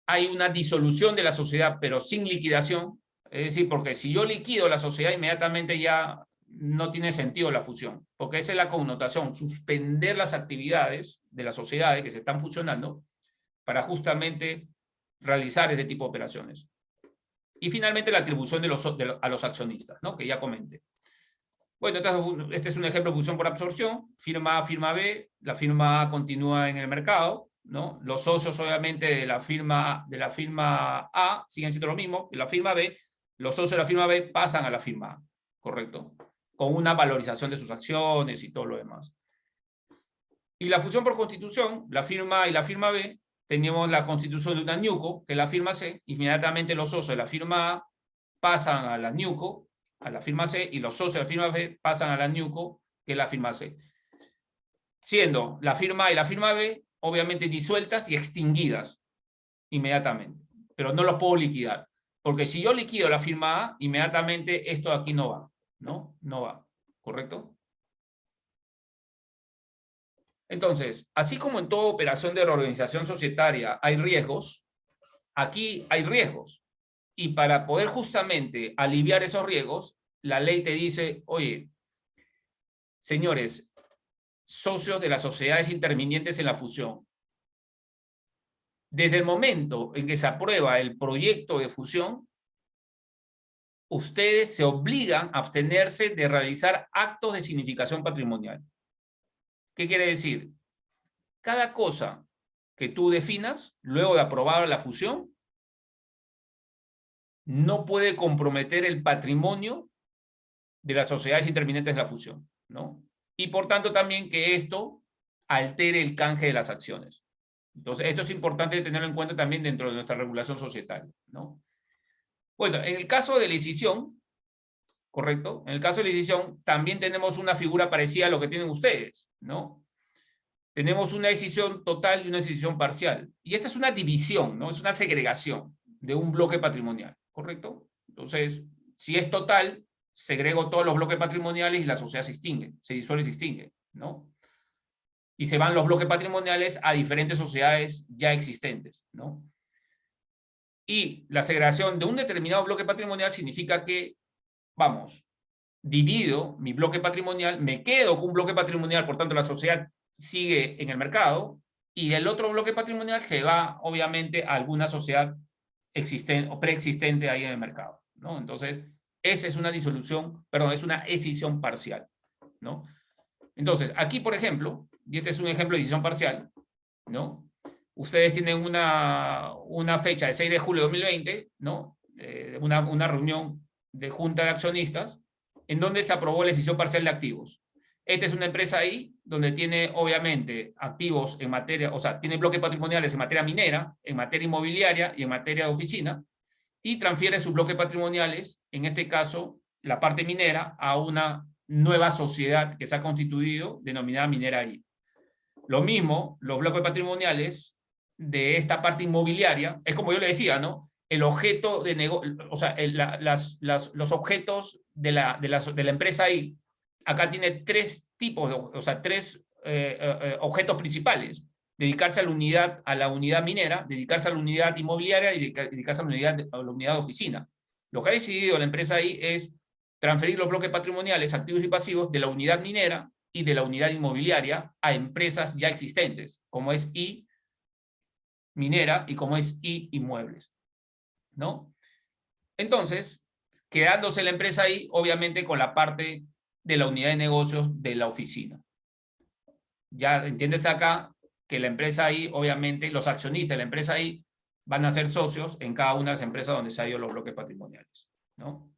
hay una disolución de la sociedad pero sin liquidación, es decir, porque si yo liquido la sociedad inmediatamente ya no tiene sentido la fusión, porque esa es la connotación, suspender las actividades de las sociedades que se están fusionando para justamente realizar este tipo de operaciones. Y finalmente la atribución a los accionistas, ¿no? Que ya comenté. Bueno, entonces, este es un ejemplo de fusión por absorción, firma A, firma B, la firma A continúa en el mercado, ¿no? Los socios obviamente de la firma A siguen siendo lo mismo, y la firma B, los socios de la firma B pasan a la firma A, ¿correcto? Con una valorización de sus acciones y todo lo demás. Y la fusión por constitución, la firma A y la firma B, teníamos la constitución de una NewCo, que es la firma C, inmediatamente los socios de la firma A pasan a la NewCo, a la firma C, y los socios de la firma B pasan a la NewCo, que es la firma C. Siendo la firma A y la firma B, obviamente disueltas y extinguidas inmediatamente. Pero no los puedo liquidar. Porque si yo liquido la firma A, inmediatamente esto aquí no va, ¿no? No va, ¿correcto? Entonces, así como en toda operación de reorganización societaria hay riesgos, aquí hay riesgos. Y para poder justamente aliviar esos riesgos, la ley te dice, oye, señores, socios de las sociedades intervinientes en la fusión, desde el momento en que se aprueba el proyecto de fusión, ustedes se obligan a abstenerse de realizar actos de significación patrimonial. ¿Qué quiere decir? Cada cosa que tú definas, luego de aprobar la fusión, no puede comprometer el patrimonio de las sociedades intervinientes de la fusión, ¿no? Y por tanto también que esto altere el canje de las acciones. Entonces, esto es importante tenerlo en cuenta también dentro de nuestra regulación societaria, ¿no? Bueno, en el caso de la escisión, ¿correcto? En el caso de la escisión también tenemos una figura parecida a lo que tienen ustedes, ¿no? Tenemos una decisión total y una decisión parcial. Y esta es una división, ¿no? Es una segregación de un bloque patrimonial, ¿correcto? Entonces, si es total, segrego todos los bloques patrimoniales y la sociedad se extingue, se disuelve y se extingue, ¿no? Y se van los bloques patrimoniales a diferentes sociedades ya existentes, ¿no? Y la segregación de un determinado bloque patrimonial significa que, vamos, divido mi bloque patrimonial, me quedo con un bloque patrimonial, por tanto la sociedad sigue en el mercado, y el otro bloque patrimonial se va, obviamente, a alguna sociedad existente o preexistente ahí en el mercado, ¿no? Entonces, esa es una disolución, perdón, es una escisión parcial, ¿no? Entonces, aquí, por ejemplo, y este es un ejemplo de decisión parcial, ¿no? Ustedes tienen una fecha de 6 de julio de 2020, ¿no? Una reunión de junta de accionistas en donde se aprobó la decisión parcial de activos. Esta es una empresa ahí donde tiene, obviamente, activos en materia, o sea, tiene bloques patrimoniales en materia minera, en materia inmobiliaria y en materia de oficina, y transfiere sus bloques patrimoniales, en este caso, la parte minera, a una nueva sociedad que se ha constituido, denominada Minera I. Lo mismo, los bloques patrimoniales de esta parte inmobiliaria, es como yo le decía, ¿no? El objeto de negocio, o sea, los objetos de la empresa I, acá tiene tres tipos, o sea, tres objetos principales. Dedicarse a la unidad minera, dedicarse a la unidad inmobiliaria y dedicarse a la unidad de oficina. Lo que ha decidido la empresa I es transferir los bloques patrimoniales, activos y pasivos, de la unidad minera y de la unidad inmobiliaria a empresas ya existentes, como es I Minera y como es I Inmuebles, ¿no? Entonces, quedándose la empresa ahí, obviamente, con la parte de la unidad de negocios de la oficina. Ya entiendes acá que la empresa ahí, obviamente, los accionistas de la empresa ahí van a ser socios en cada una de las empresas donde se han ido los bloques patrimoniales, ¿no?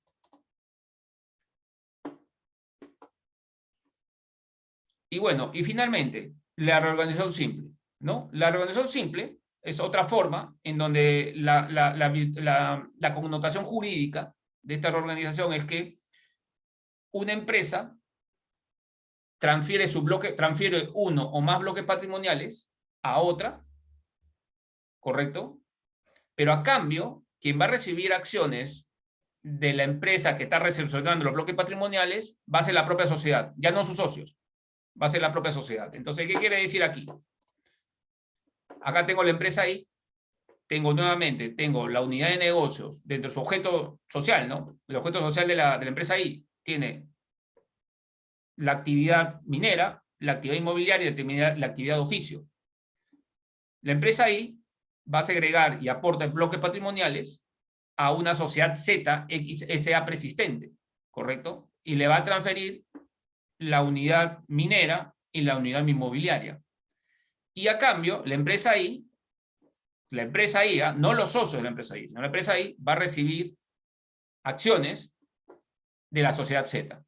Y bueno, y finalmente, la reorganización simple, ¿no? La reorganización simple es otra forma en donde la connotación jurídica de esta reorganización es que una empresa transfiere uno o más bloques patrimoniales a otra, ¿correcto? Pero a cambio, quien va a recibir acciones de la empresa que está recepcionando los bloques patrimoniales va a ser la propia sociedad, ya no sus socios, va a ser la propia sociedad. Entonces, ¿qué quiere decir aquí? Acá tengo la empresa ahí, tengo la unidad de negocios dentro de su objeto social, ¿no? El objeto social de la empresa ahí tiene la actividad minera, la actividad inmobiliaria y la actividad de oficio. La empresa ahí va a segregar y aporta bloques patrimoniales a una sociedad Z XSA persistente, ¿correcto? Y le va a transferir la unidad minera y la unidad inmobiliaria. Y a cambio, la empresa I, no los socios de la empresa I, sino la empresa I va a recibir acciones de la sociedad Z.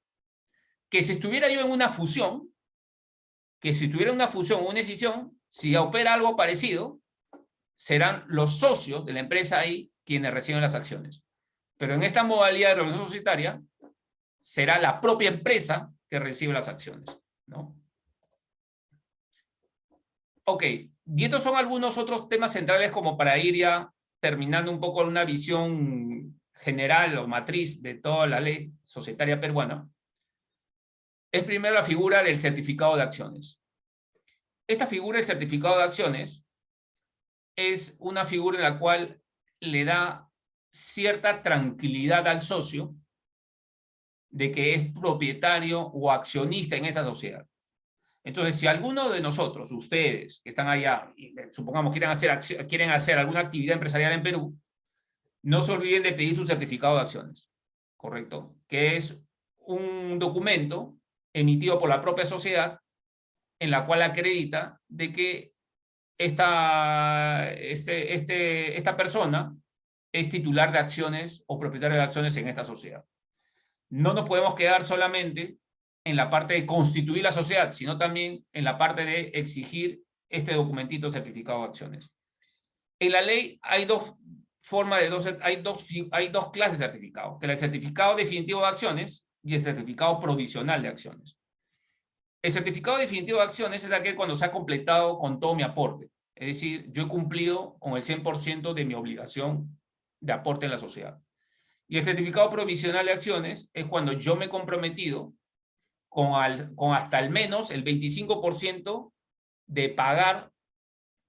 Que si estuviera yo en una fusión, o una escisión, si opera algo parecido, serán los socios de la empresa I quienes reciben las acciones. Pero en esta modalidad de reorganización societaria, será la propia empresa que recibe las acciones, ¿no? Ok, y estos son algunos otros temas centrales como para ir ya terminando un poco una visión general o matriz de toda la ley societaria peruana. Es primero la figura del certificado de acciones. Esta figura del certificado de acciones es una figura en la cual le da cierta tranquilidad al socio de que es propietario o accionista en esa sociedad. Entonces, si alguno de nosotros, ustedes que están allá, supongamos quieren hacer alguna actividad empresarial en Perú, no se olviden de pedir su certificado de acciones, ¿correcto? Que es un documento emitido por la propia sociedad en la cual acredita de que esta persona es titular de acciones o propietario de acciones en esta sociedad. No nos podemos quedar solamente en la parte de constituir la sociedad, sino también en la parte de exigir este documentito certificado de acciones. En la ley hay dos clases de certificados, que es el certificado definitivo de acciones y el certificado provisional de acciones. El certificado definitivo de acciones es aquel cuando se ha completado con todo mi aporte. Es decir, yo he cumplido con el 100% de mi obligación de aporte en la sociedad. Y el certificado provisional de acciones es cuando yo me he comprometido con hasta al menos el 25% de pagar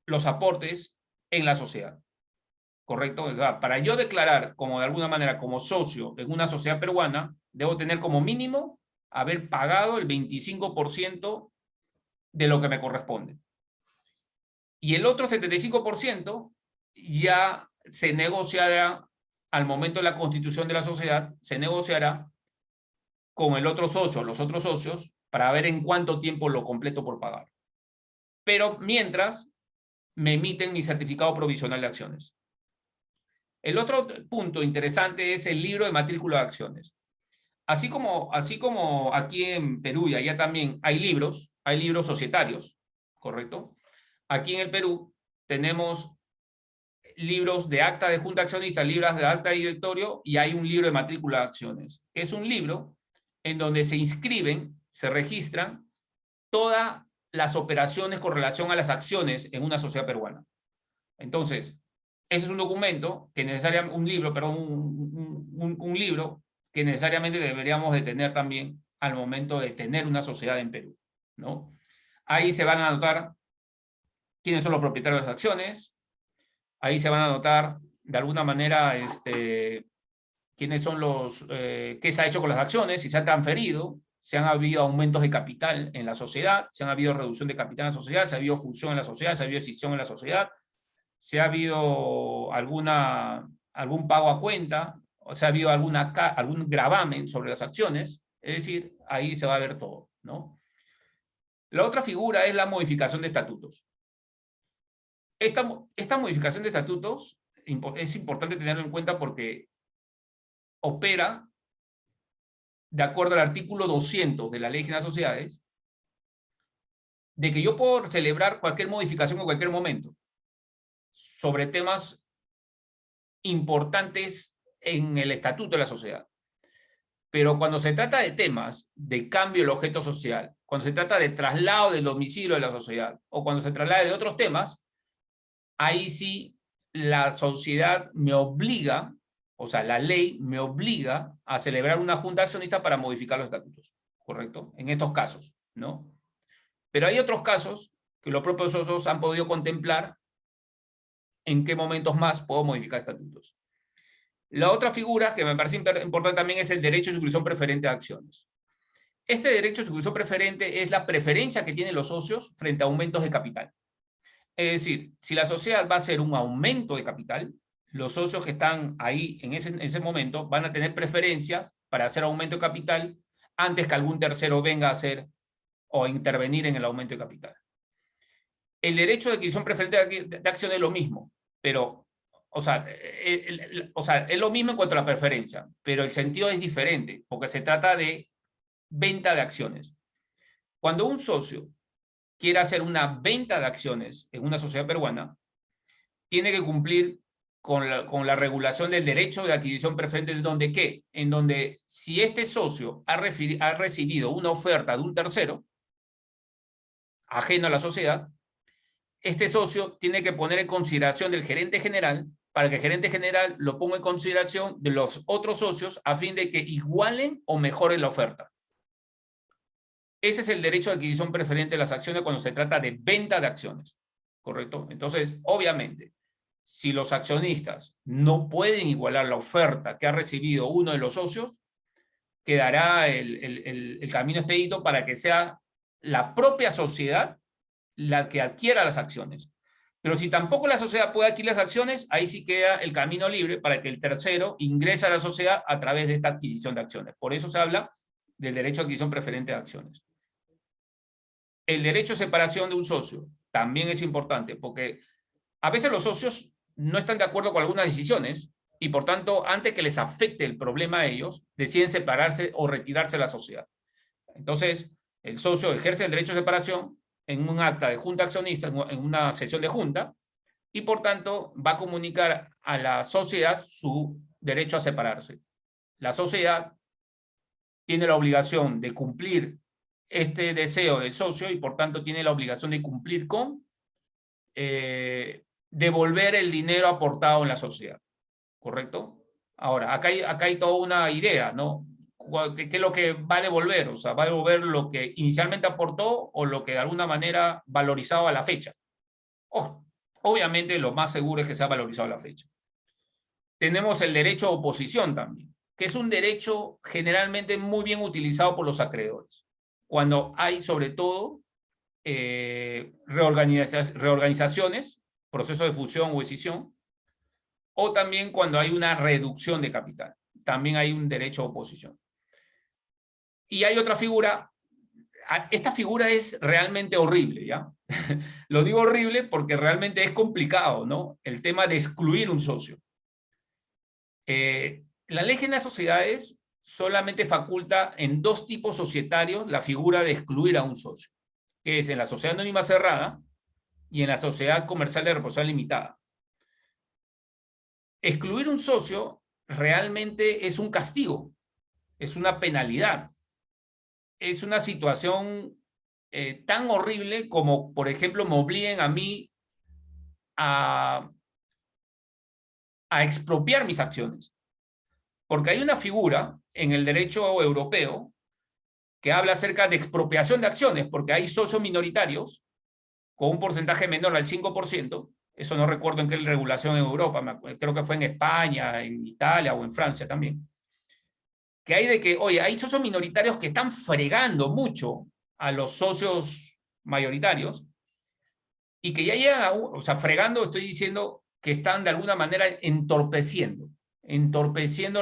los aportes en la sociedad. ¿Correcto? O sea, para yo declarar como de alguna manera como socio en una sociedad peruana, debo tener como mínimo haber pagado el 25% de lo que me corresponde. Y el otro 75% ya se negociará al momento de la constitución de la sociedad, se negociará con el otro socio, los otros socios, para ver en cuánto tiempo lo completo por pagar. Pero mientras me emiten mi certificado provisional de acciones. El otro punto interesante es el libro de matrícula de acciones. Así como aquí en Perú y allá también hay libros societarios, ¿correcto? Aquí en el Perú tenemos libros de acta de junta accionista, libros de acta de directorio y hay un libro de matrícula de acciones, que es un libro en donde se inscriben, se registran todas las operaciones con relación a las acciones en una sociedad peruana. Entonces, ese es un documento que necesariamente, un libro que necesariamente deberíamos de tener también al momento de tener una sociedad en Perú, ¿no? Ahí se van a anotar quiénes son los propietarios de las acciones, ahí se van a anotar de alguna manera quiénes son los, qué se ha hecho con las acciones, si se han transferido, si han habido aumentos de capital en la sociedad, si han habido reducción de capital en la sociedad, si ha habido fusión en la sociedad, si ha habido escisión en la sociedad, si ha habido algún pago a cuenta, o si ha habido algún gravamen sobre las acciones, es decir, ahí se va a ver todo, ¿no? La otra figura es la modificación de estatutos. Esta modificación de estatutos es importante tenerlo en cuenta porque opera de acuerdo al artículo 200 de la Ley General de Sociedades, de que yo puedo celebrar cualquier modificación en cualquier momento sobre temas importantes en el estatuto de la sociedad. Pero cuando se trata de temas de cambio del objeto social, cuando se trata de traslado del domicilio de la sociedad, o cuando se traslada de otros temas, ahí sí la sociedad me obliga, o sea, la ley me obliga a celebrar una junta accionista para modificar los estatutos, ¿correcto? En estos casos, ¿no? Pero hay otros casos que los propios socios han podido contemplar en qué momentos más puedo modificar estatutos. La otra figura que me parece importante también es el derecho de suscripción preferente a acciones. Este derecho de suscripción preferente es la preferencia que tienen los socios frente a aumentos de capital. Es decir, si la sociedad va a hacer un aumento de capital, los socios que están ahí en ese momento van a tener preferencias para hacer aumento de capital antes que algún tercero venga a hacer o a intervenir en el aumento de capital. El derecho de adquisición preferente de acciones es lo mismo, pero, o sea, es lo mismo en cuanto a la preferencia, pero el sentido es diferente, porque se trata de venta de acciones. Cuando un socio quiere hacer una venta de acciones en una sociedad peruana, tiene que cumplir con la regulación del derecho de adquisición preferente, donde ¿qué? En donde si este socio ha recibido una oferta de un tercero, ajeno a la sociedad, este socio tiene que poner en consideración del gerente general para que el gerente general lo ponga en consideración de los otros socios a fin de que igualen o mejoren la oferta. Ese es el derecho de adquisición preferente de las acciones cuando se trata de venta de acciones, ¿correcto? Entonces, obviamente, si los accionistas no pueden igualar la oferta que ha recibido uno de los socios, quedará el camino expedito para que sea la propia sociedad la que adquiera las acciones. Pero si tampoco la sociedad puede adquirir las acciones, ahí sí queda el camino libre para que el tercero ingrese a la sociedad a través de esta adquisición de acciones. Por eso se habla del derecho a adquisición preferente de acciones. El derecho de separación de un socio también es importante, porque a veces los socios no están de acuerdo con algunas decisiones y, por tanto, antes que les afecte el problema a ellos, deciden separarse o retirarse de la sociedad. Entonces, el socio ejerce el derecho de separación en un acta de junta accionista, en una sesión de junta, y por tanto va a comunicar a la sociedad su derecho a separarse. La sociedad tiene la obligación de cumplir este deseo del socio y por tanto tiene la obligación de cumplir con devolver el dinero aportado en la sociedad, ¿correcto? Ahora, acá hay toda una idea, ¿no? ¿Qué es lo que va a devolver? O sea, ¿va a devolver lo que inicialmente aportó o lo que de alguna manera valorizado a la fecha? Obviamente lo más seguro es que sea valorizado a la fecha. Tenemos el derecho a oposición también, que es un derecho generalmente muy bien utilizado por los acreedores. Cuando hay sobre todo reorganizaciones, proceso de fusión o escisión, o también cuando hay una reducción de capital. También hay un derecho a oposición. Y hay otra figura. Esta figura es realmente horrible, ¿ya? Lo digo horrible porque realmente es complicado, ¿no? El tema de excluir un socio. La Ley General de Sociedades solamente faculta en dos tipos societarios la figura de excluir a un socio, que es en la sociedad anónima cerrada y en la sociedad comercial de responsabilidad limitada. Excluir un socio realmente es un castigo, es una penalidad, es una situación tan horrible como, por ejemplo, me obliguen a mí a expropiar mis acciones. Porque hay una figura en el derecho europeo que habla acerca de expropiación de acciones, porque hay socios minoritarios con un porcentaje menor al 5%, eso no recuerdo en qué regulación en Europa, creo que fue en España, en Italia o en Francia también, que hay de que, oye, hay socios minoritarios que están fregando mucho a los socios mayoritarios y que ya llegan a, o sea, fregando, estoy diciendo que están de alguna manera entorpeciendo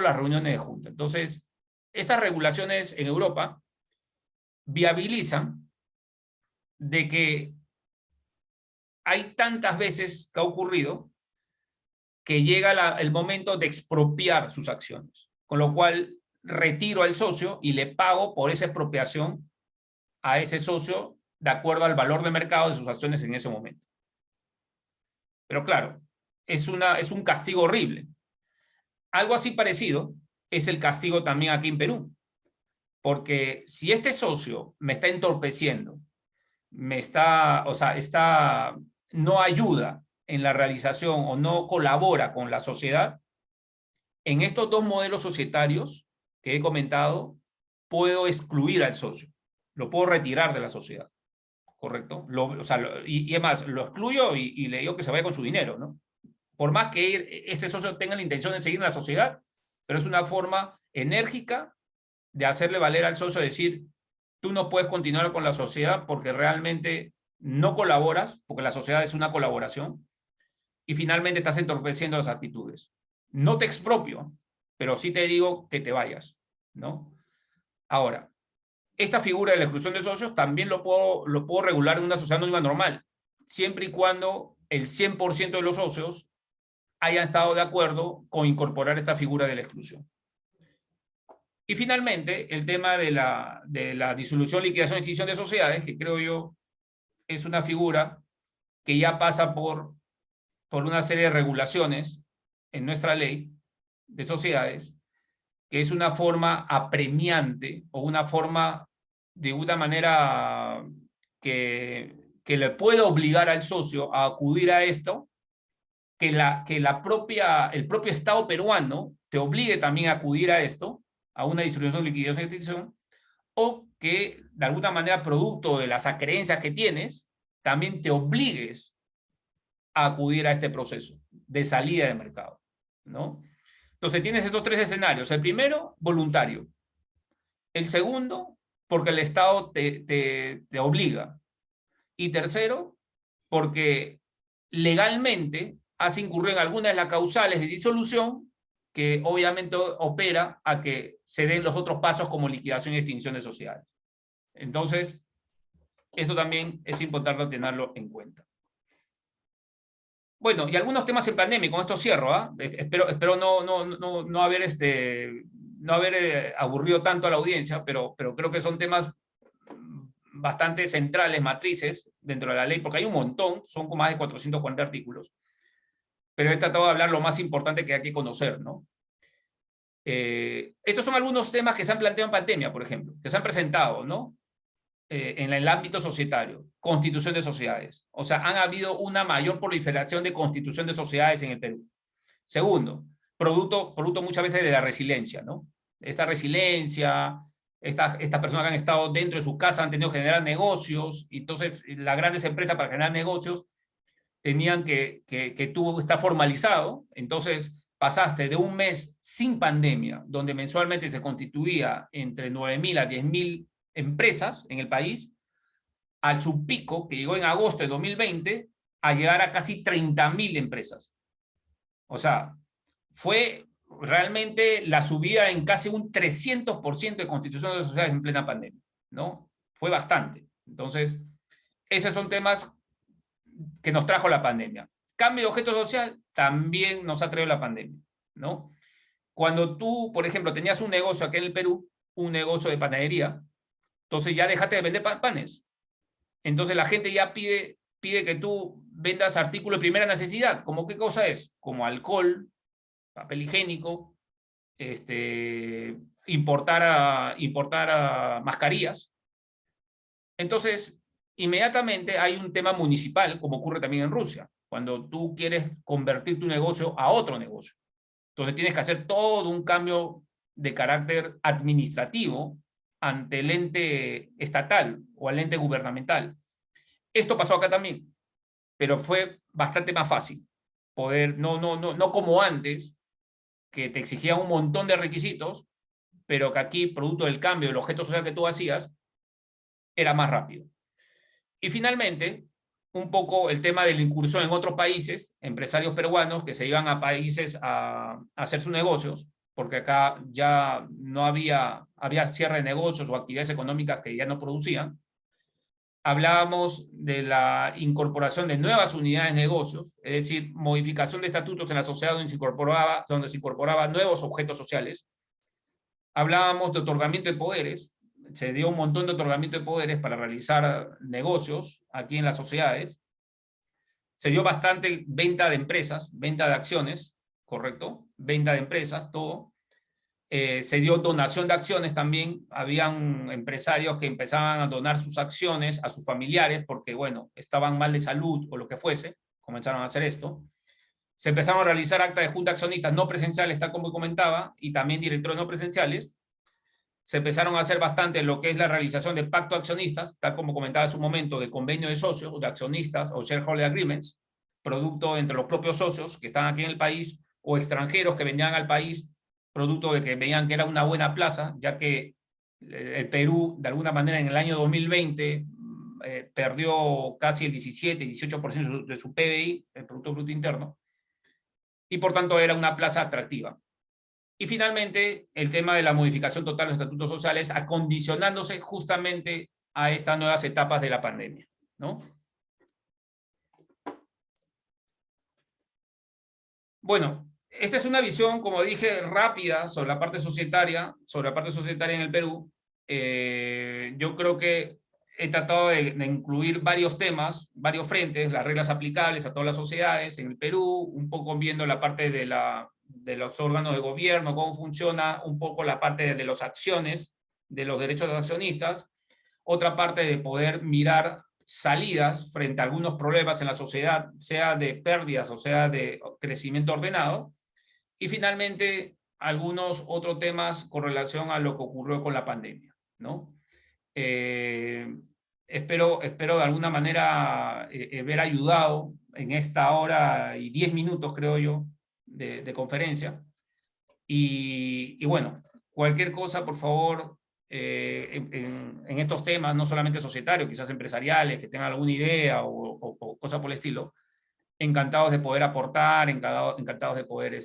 las reuniones de junta. Entonces, esas regulaciones en Europa viabilizan de que hay tantas veces que ha ocurrido que llega el momento de expropiar sus acciones, con lo cual retiro al socio y le pago por esa expropiación a ese socio de acuerdo al valor de mercado de sus acciones en ese momento. Pero claro, es un castigo horrible. Algo así parecido es el castigo también aquí en Perú, porque si este socio me está entorpeciendo, no ayuda en la realización o no colabora con la sociedad, en estos dos modelos societarios que he comentado, puedo excluir al socio, lo puedo retirar de la sociedad, ¿correcto? Y es más, lo excluyo y le digo que se vaya con su dinero, ¿no? Por más que este socio tenga la intención de seguir en la sociedad, pero es una forma enérgica de hacerle valer al socio, decir, tú no puedes continuar con la sociedad porque realmente no colaboras, porque la sociedad es una colaboración, y finalmente estás entorpeciendo las actitudes. No te expropio, pero sí te digo que te vayas, ¿no? Ahora, esta figura de la exclusión de socios también lo puedo regular en una sociedad anónima normal, siempre y cuando el 100% de los socios hayan estado de acuerdo con incorporar esta figura de la exclusión. Y finalmente, el tema de la disolución, liquidación y extinción de sociedades, que creo yo es una figura que ya pasa por una serie de regulaciones en nuestra ley de sociedades, que es una forma apremiante o una forma de una manera que le puede obligar al socio a acudir a esto, que el propio Estado peruano te obligue también a acudir a esto, a una disolución, liquidación y extinción, o que de alguna manera, producto de las acreencias que tienes, también te obligues a acudir a este proceso de salida de mercado, ¿no? Entonces tienes estos tres escenarios. El primero, voluntario. El segundo, porque el Estado te obliga. Y tercero, porque legalmente has incurrido en alguna de las causales de disolución que obviamente opera a que se den los otros pasos como liquidación y extinción de sociedades. Entonces, eso también es importante tenerlo en cuenta. Bueno, y algunos temas en pandemia, con esto cierro, ¿ah? Espero no haber aburrido tanto a la audiencia, pero creo que son temas bastante centrales, matrices, dentro de la ley, porque hay un montón, son más de 440 artículos, pero he tratado de hablar lo más importante que hay que conocer, ¿no? Estos son algunos temas que se han planteado en pandemia, por ejemplo, que se han presentado, ¿no? En el ámbito societario, constitución de sociedades. O sea, han habido una mayor proliferación de constitución de sociedades en el Perú. Segundo, producto muchas veces de la resiliencia, ¿no? Esta resiliencia, estas personas que han estado dentro de su casa han tenido que generar negocios, y entonces las grandes empresas para generar negocios tenían que estar formalizado, entonces pasaste de un mes sin pandemia, donde mensualmente se constituía entre 9.000 a 10.000 empresas en el país, al subpico que llegó en agosto de 2020 a llegar a casi 30.000 empresas. O sea, fue realmente la subida en casi un 300% de constitución de sociedades en plena pandemia, ¿no? Fue bastante. Entonces, esos son temas que nos trajo la pandemia. Cambio de objeto social también nos ha traído la pandemia, ¿no? Cuando tú, por ejemplo, tenías un negocio aquí en el Perú, un negocio de panadería, entonces ya dejaste de vender panes. Entonces la gente ya pide que tú vendas artículos de primera necesidad. ¿Cómo qué cosa es? Como alcohol, papel higiénico, importar mascarillas. Entonces, inmediatamente hay un tema municipal, como ocurre también en Rusia, cuando tú quieres convertir tu negocio a otro negocio. Entonces tienes que hacer todo un cambio de carácter administrativo ante el ente estatal o al ente gubernamental. Esto pasó acá también, pero fue bastante más fácil poder, no como antes, que te exigían un montón de requisitos, pero que aquí, producto del cambio del objeto social que tú hacías, era más rápido. Y finalmente, un poco el tema de la incursión en otros países, empresarios peruanos que se iban a países a hacer sus negocios, porque acá ya no había cierre de negocios o actividades económicas que ya no producían. Hablábamos de la incorporación de nuevas unidades de negocios, es decir, modificación de estatutos en la sociedad donde se incorporaba nuevos objetos sociales. Hablábamos de otorgamiento de poderes, se dio un montón de otorgamiento de poderes para realizar negocios aquí en las sociedades. Se dio bastante venta de empresas, venta de acciones, ¿correcto? Venta de empresas, todo. Se dio donación de acciones también. Habían empresarios que empezaban a donar sus acciones a sus familiares porque, bueno, estaban mal de salud o lo que fuese. Comenzaron a hacer esto. Se empezaron a realizar actas de junta de accionistas no presenciales, tal como comentaba, y también directores no presenciales. Se empezaron a hacer bastante lo que es la realización de pacto de accionistas, tal como comentaba hace un momento, de convenio de socios, de accionistas o shareholder agreements, producto entre los propios socios que están aquí en el país o extranjeros que venían al país, producto de que veían que era una buena plaza, ya que el Perú, de alguna manera, en el año 2020 perdió casi el 17-18% de su PBI, el Producto Bruto Interno, y por tanto era una plaza atractiva. Y finalmente, el tema de la modificación total de los estatutos sociales, acondicionándose justamente a estas nuevas etapas de la pandemia, ¿no? Bueno, esta es una visión, como dije, rápida sobre la parte societaria en el Perú. Yo creo que he tratado de incluir varios temas, varios frentes, las reglas aplicables a todas las sociedades en el Perú, un poco viendo la parte de los órganos de gobierno, cómo funciona un poco la parte de las acciones, de los derechos de los accionistas, otra parte de poder mirar salidas frente a algunos problemas en la sociedad, sea de pérdidas o sea de crecimiento ordenado, y finalmente algunos otros temas con relación a lo que ocurrió con la pandemia, ¿no? Espero de alguna manera haber ayudado en esta hora y 10 minutos, creo yo, de conferencia. Y bueno, cualquier cosa, por favor, en estos temas, no solamente societarios, quizás empresariales, que tengan alguna idea o cosas por el estilo, encantados de poder aportar, encantados de poder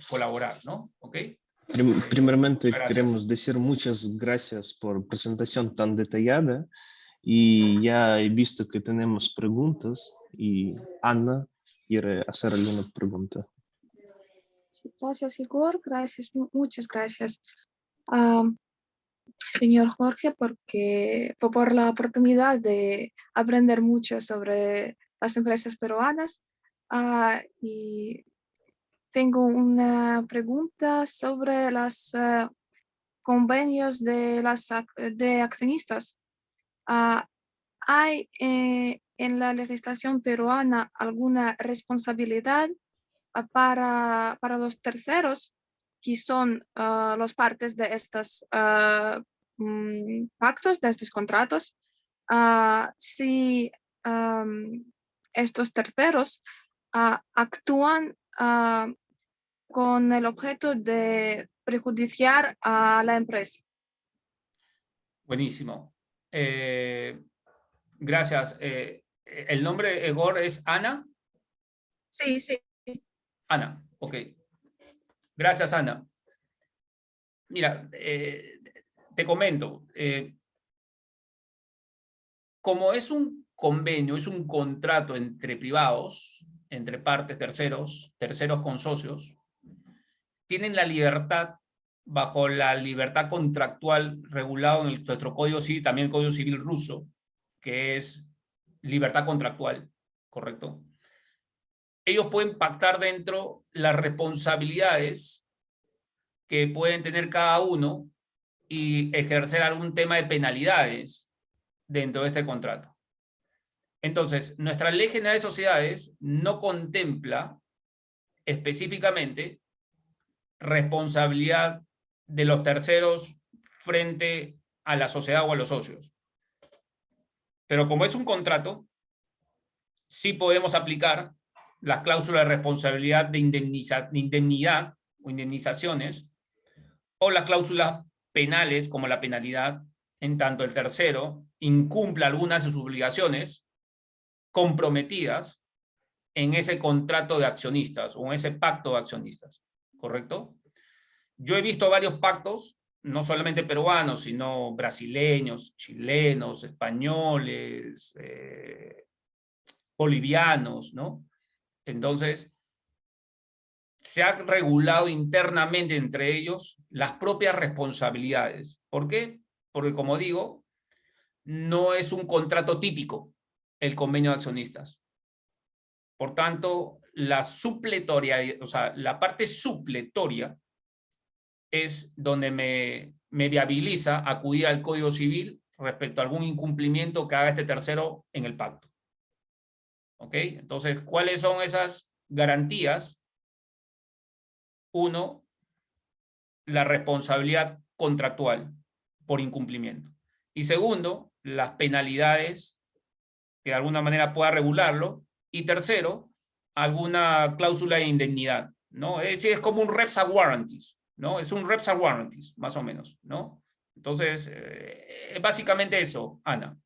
colaborar, ¿no? ¿Ok? Primeramente, Gracias. queremos decir muchas gracias por presentación tan detallada y ya he visto que tenemos preguntas y Ana quiere hacer alguna pregunta. Gracias, Igor. Gracias, muchas gracias, señor Jorge, por la oportunidad de aprender mucho sobre las empresas peruanas. Y tengo una pregunta sobre los convenios de accionistas. ¿Hay en la legislación peruana alguna responsabilidad para los terceros que son los partes de estos pactos, de estos contratos? Si estos terceros actúan con el objeto de perjudiciar a la empresa. Buenísimo. Gracias. ¿El nombre de Egor es Ana? Sí, sí. Ana, ok. Gracias, Ana. Mira, te comento. Como es un convenio, es un contrato entre privados, entre partes, terceros con socios, tienen la libertad, bajo la libertad contractual regulado en nuestro Código Civil, también el Código Civil ruso, que es libertad contractual, ¿correcto? Ellos pueden pactar dentro las responsabilidades que pueden tener cada uno y ejercer algún tema de penalidades dentro de este contrato. Entonces, nuestra Ley General de Sociedades no contempla específicamente responsabilidad de los terceros frente a la sociedad o a los socios. Pero como es un contrato, sí podemos aplicar las cláusulas de responsabilidad de indemnidad o indemnizaciones, o las cláusulas penales como la penalidad, en tanto el tercero incumpla algunas de sus obligaciones comprometidas en ese contrato de accionistas o en ese pacto de accionistas, ¿correcto? Yo he visto varios pactos, no solamente peruanos, sino brasileños, chilenos, españoles, bolivianos, ¿no? Entonces, se ha regulado internamente entre ellos las propias responsabilidades. ¿Por qué? Porque, como digo, no es un contrato típico el convenio de accionistas. Por tanto, la supletoria, o sea, la parte supletoria es donde me viabiliza acudir al Código Civil respecto a algún incumplimiento que haga este tercero en el pacto. ¿Ok? Entonces, ¿cuáles son esas garantías? Uno, la responsabilidad contractual por incumplimiento. Y segundo, las penalidades que de alguna manera pueda regularlo. Y tercero, alguna cláusula de indemnidad, ¿no? Es decir, es como un reps a warranties, ¿no? Es un reps a warranties, más o menos, ¿no? Entonces, es básicamente eso, Ana.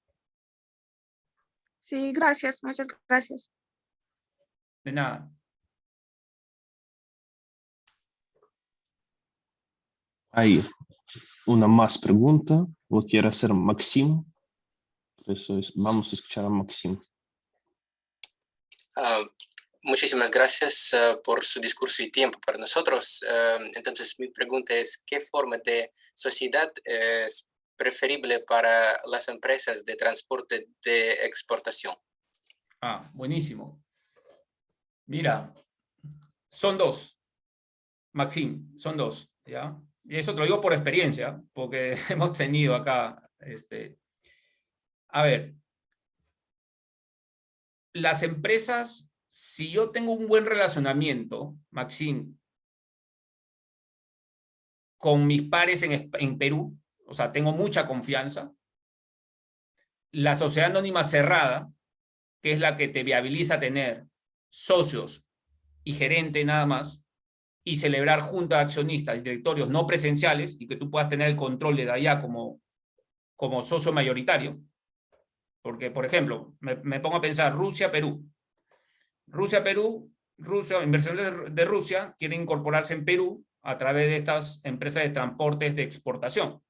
Sí, gracias, muchas gracias. De nada. Hay una más pregunta, lo quiere hacer Maxim. Eso es, vamos a escuchar a Maxim. Muchísimas gracias por su discurso y tiempo para nosotros. Entonces, mi pregunta es, ¿qué forma de sociedad es preferible para las empresas de transporte de exportación? Buenísimo. Mira, son dos, Maxim, son dos, ¿ya? Y eso te lo digo por experiencia, porque hemos tenido acá, a ver, las empresas, si yo tengo un buen relacionamiento, Maxim, con mis pares en Perú, o sea, tengo mucha confianza, la sociedad anónima cerrada, que es la que te viabiliza tener socios y gerente nada más, y celebrar juntas de accionistas y directorios no presenciales, y que tú puedas tener el control de allá como socio mayoritario. Porque, por ejemplo, me pongo a pensar Rusia-Perú. Rusia-Perú, inversiones de Rusia quieren incorporarse en Perú a través de estas empresas de transportes de exportación.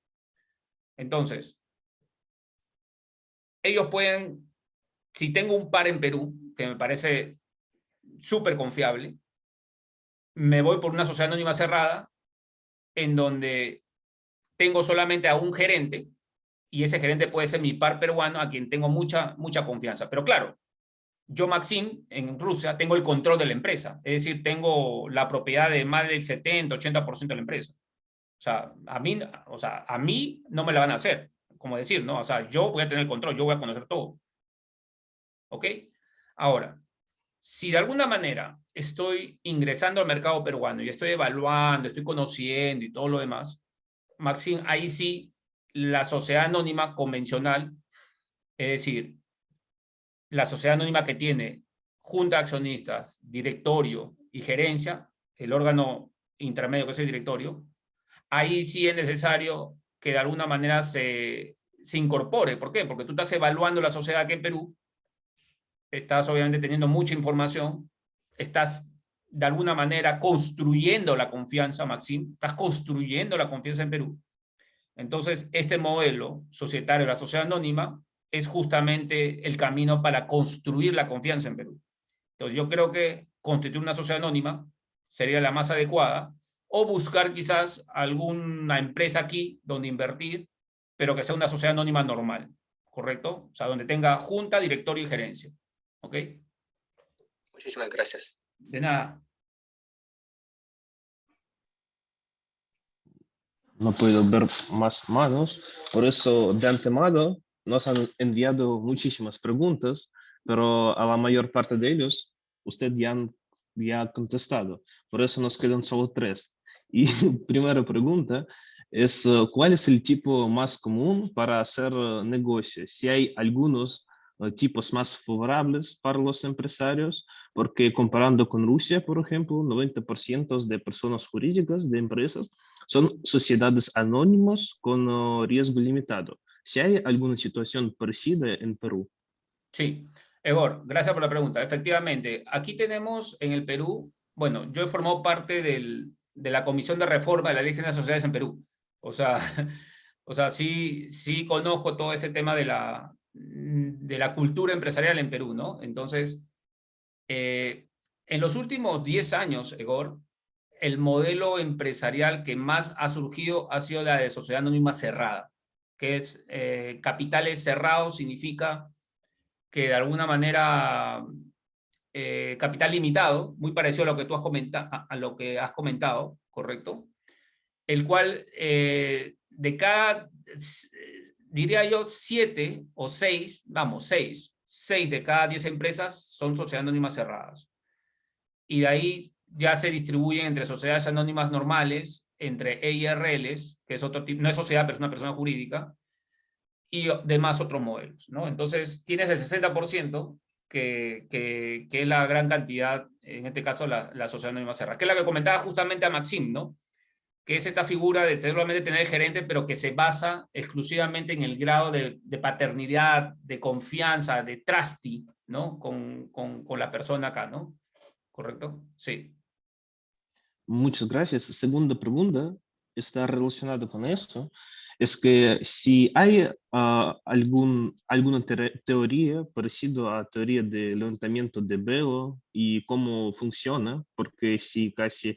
Entonces, ellos pueden, si tengo un par en Perú, que me parece súper confiable, me voy por una sociedad anónima cerrada en donde tengo solamente a un gerente y ese gerente puede ser mi par peruano a quien tengo mucha confianza. Pero claro, yo, Maxim, en Rusia, tengo el control de la empresa. Es decir, tengo la propiedad de más del 70-80% de la empresa. O sea, a mí no me la van a hacer, como decir, ¿no? O sea, yo voy a tener el control, yo voy a conocer todo. ¿Ok? Ahora, si de alguna manera estoy ingresando al mercado peruano y estoy evaluando, estoy conociendo y todo lo demás, Maxim, ahí sí, la sociedad anónima convencional, es decir, la sociedad anónima que tiene junta de accionistas, directorio y gerencia, el órgano intermedio que es el directorio, ahí sí es necesario que de alguna manera se incorpore. ¿Por qué? Porque tú estás evaluando la sociedad aquí en Perú, estás obviamente teniendo mucha información, estás de alguna manera construyendo la confianza, Maxim, estás construyendo la confianza en Perú. Entonces, este modelo societario de la sociedad anónima es justamente el camino para construir la confianza en Perú. Entonces, yo creo que constituir una sociedad anónima sería la más adecuada, o buscar quizás alguna empresa aquí donde invertir, pero que sea una sociedad anónima normal, ¿correcto? O sea, donde tenga junta, directorio y gerencia. ¿Ok? Muchísimas gracias. De nada. No puedo ver más manos, por eso de antemano nos han enviado muchísimas preguntas, pero a la mayor parte de ellos usted ya ha contestado, por eso nos quedan solo 3. Y primera pregunta es, ¿cuál es el tipo más común para hacer negocios? Si hay algunos tipos más favorables para los empresarios, porque comparando con Rusia, por ejemplo, 90% de personas jurídicas, de empresas, son sociedades anónimas con riesgo limitado. Si hay alguna situación parecida en Perú. Sí, Egor, gracias por la pregunta. Efectivamente, aquí tenemos en el Perú, bueno, yo he formado parte de la Comisión de Reforma de la Ley General de Sociedades en Perú. O sea, sí conozco todo ese tema de la cultura empresarial en Perú, ¿no? Entonces, en los últimos 10 años, Egor, el modelo empresarial que más ha surgido ha sido la de sociedad anónima cerrada, que es capitales cerrados, significa que de alguna manera capital limitado, muy parecido a lo que tú has comentado, ¿correcto? El cual de cada, diría yo, 7 o 6, vamos, 6 de cada 10 empresas son sociedades anónimas cerradas. Y de ahí ya se distribuyen entre sociedades anónimas normales, entre EIRLs, que es otro tipo, no es sociedad, pero es una persona jurídica, y demás otros modelos, ¿no? Entonces, tienes el 60% que es la gran cantidad, en este caso, la sociedad anónima cerrada, que es la que comentaba justamente a Maxim, ¿no? Que es esta figura de solamente tener el gerente, pero que se basa exclusivamente en el grado de paternidad, de confianza, de trusty, ¿no? Con la persona acá, ¿no? ¿Correcto? Sí. Muchas gracias. Segunda pregunta está relacionada con esto. Es que si hay alguna teoría parecida a teoría de levantamiento de velo y cómo funciona, porque si casi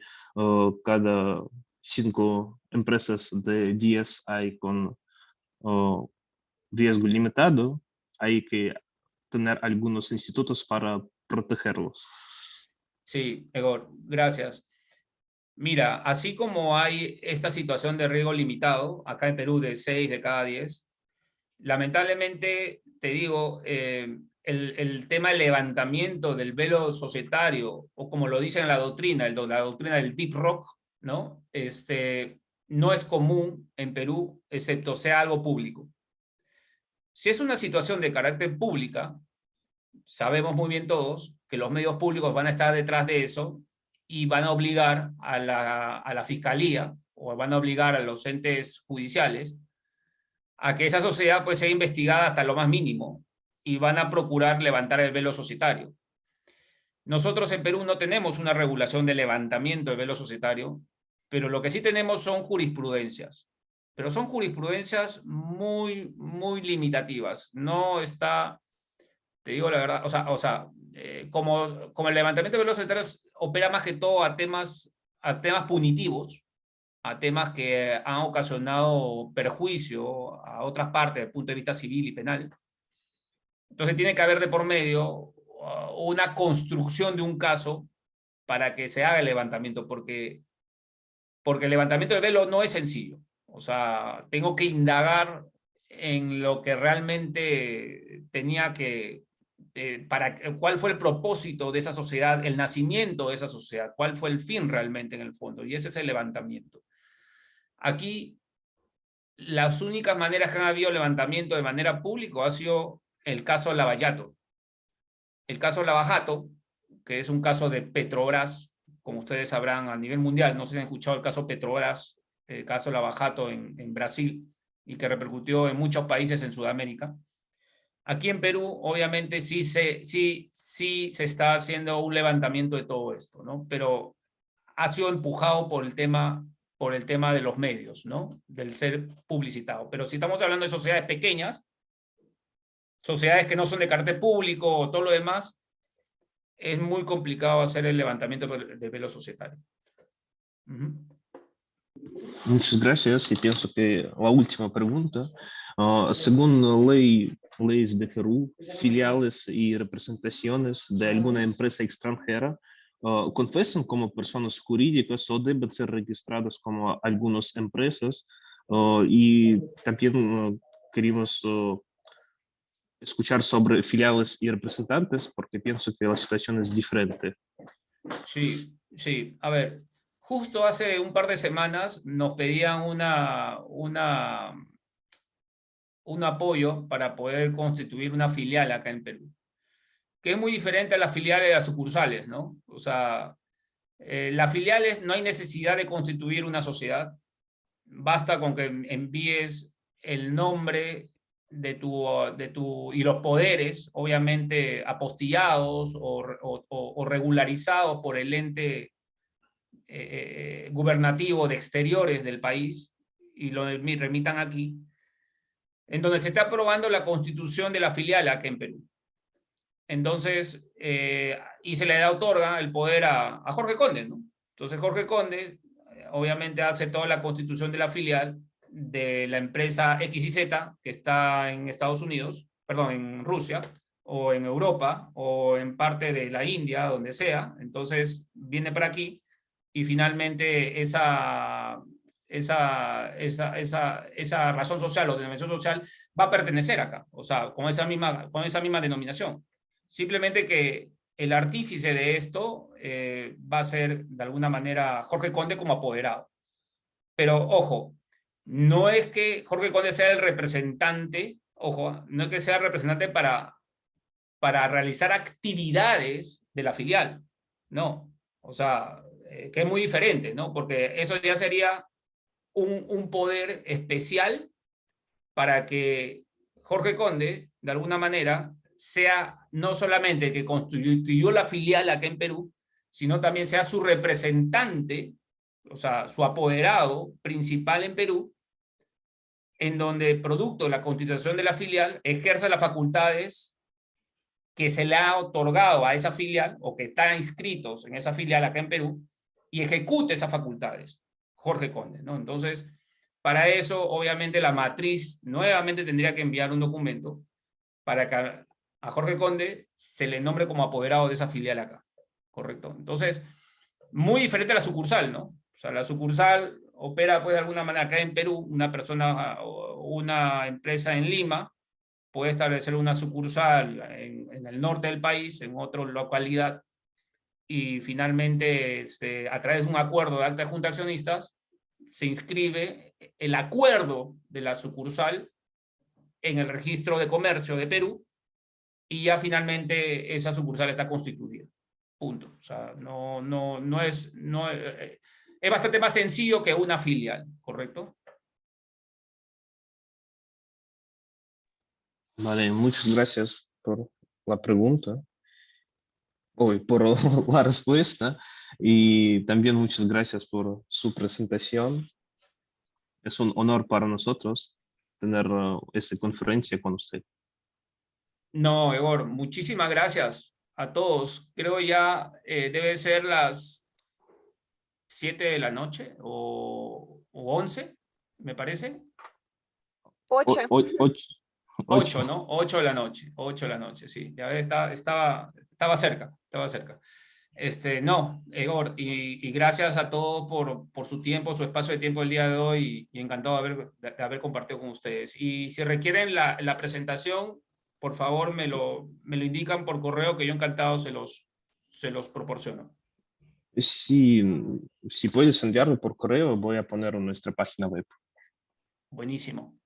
cada 5 empresas de 10 hay con riesgo limitado, hay que tener algunos institutos para protegerlos. Sí, Egor, gracias. Mira, así como hay esta situación de riesgo limitado, acá en Perú de 6 de cada 10, lamentablemente, te digo, el tema del levantamiento del velo societario, o como lo dice en la doctrina, la doctrina del deep rock, ¿no? No es común en Perú, excepto sea algo público. Si es una situación de carácter pública, sabemos muy bien todos que los medios públicos van a estar detrás de eso y van a obligar a la fiscalía o van a obligar a los entes judiciales a que esa sociedad pues sea investigada hasta lo más mínimo y van a procurar levantar el velo societario. Nosotros en Perú no tenemos una regulación de levantamiento del velo societario, pero lo que sí tenemos son jurisprudencias. Pero son jurisprudencias muy, muy limitativas. No está, te digo la verdad, como el levantamiento del velo societario opera más que todo a temas punitivos, a temas que han ocasionado perjuicio a otras partes desde el punto de vista civil y penal. Entonces tiene que haber de por medio una construcción de un caso para que se haga el levantamiento, porque el levantamiento del velo no es sencillo. O sea, tengo que indagar en lo que realmente tenía que, cuál fue el propósito de esa sociedad, el nacimiento de esa sociedad, cuál fue el fin realmente en el fondo, y ese es el levantamiento. Aquí, las únicas maneras que han habido levantamiento de manera pública ha sido el caso Lavallato. El caso Lavajato, que es un caso de Petrobras, como ustedes sabrán a nivel mundial, no se han escuchado el caso Petrobras, el caso Lavajato en Brasil, y que repercutió en muchos países en Sudamérica. Aquí en Perú, obviamente, sí se está haciendo un levantamiento de todo esto, ¿no? Pero ha sido empujado por el tema de los medios, ¿no? Del ser publicitado. Pero si estamos hablando de sociedades pequeñas, sociedades que no son de carácter público o todo lo demás, es muy complicado hacer el levantamiento del velo societario. Muchas gracias. Y pienso que la última pregunta, según leyes de Perú, filiales y representaciones de alguna empresa extranjera confiesan como personas jurídicas o deben ser registrados como algunas empresas. Y también queremos escuchar sobre filiales y representantes, porque pienso que la situación es diferente. Sí, sí. A ver, justo hace un par de semanas nos pedían un apoyo para poder constituir una filial acá en Perú, que es muy diferente a las filiales de las sucursales, ¿no? O sea, las filiales no hay necesidad de constituir una sociedad, basta con que envíes el nombre y los poderes, obviamente apostillados o regularizados por el ente gubernativo de exteriores del país, y lo remitan aquí, en donde se está aprobando la constitución de la filial acá en Perú. Entonces, y se le otorga el poder a Jorge Conde, ¿no? Entonces Jorge Conde obviamente hace toda la constitución de la filial de la empresa XYZ que está en Estados Unidos, perdón, en Rusia, o en Europa, o en parte de la India, donde sea. Entonces viene para aquí y finalmente esa razón social o denominación social va a pertenecer acá, o sea, con esa misma denominación. Simplemente que el artífice de esto va a ser de alguna manera Jorge Conde como apoderado. Pero ojo, no es que Jorge Conde sea el representante, ojo, no es que sea el representante para realizar actividades de la filial, no, o sea, que es muy diferente, ¿no? Porque eso ya sería un poder especial para que Jorge Conde, de alguna manera, sea no solamente el que constituyó la filial acá en Perú, sino también sea su representante, o sea, su apoderado principal en Perú, en donde, producto de la constitución de la filial, ejerza las facultades que se le ha otorgado a esa filial, o que están inscritos en esa filial acá en Perú, y ejecute esas facultades, Jorge Conde, ¿no? Entonces, para eso, obviamente, la matriz nuevamente tendría que enviar un documento para que a Jorge Conde se le nombre como apoderado de esa filial acá, ¿correcto? Entonces, muy diferente a la sucursal, ¿no? O sea, la sucursal opera, pues, de alguna manera acá en Perú, una persona o una empresa en Lima puede establecer una sucursal en el norte del país, en otra localidad, y finalmente, a través de un acuerdo de acta de junta de accionistas, se inscribe el acuerdo de la sucursal en el registro de comercio de Perú, y ya finalmente esa sucursal está constituida. Punto. O sea, es bastante más sencillo que una filial, ¿correcto? Vale, muchas gracias por la pregunta, o por la respuesta, y también muchas gracias por su presentación. Es un honor para nosotros tener esta conferencia con usted. No, Egor, muchísimas gracias a todos. Creo ya debe ser las 7 de la noche o 11, me parece. 8. 8, ¿no? 8 de la noche, 8 de la noche, sí. Ya estaba cerca. No, Egor, y gracias a todos por su tiempo, su espacio de tiempo el día de hoy, y encantado de haber compartido con ustedes. Y si requieren la presentación, por favor me lo indican por correo, que yo encantado se los proporciono. Si puedes enviarlo por correo, voy a poner en nuestra página web. Buenísimo.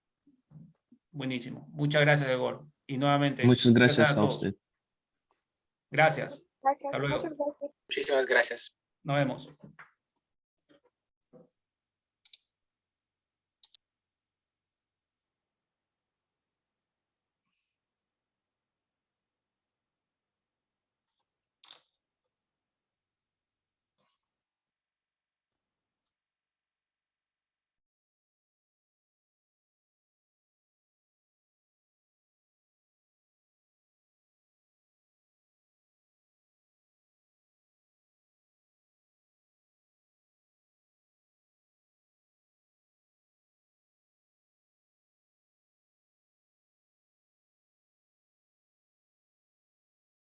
Buenísimo. Muchas gracias, Egor. Y nuevamente, Muchas gracias a todos. usted. Gracias. Gracias. Hasta luego. Muchas gracias. Muchísimas gracias. Nos vemos.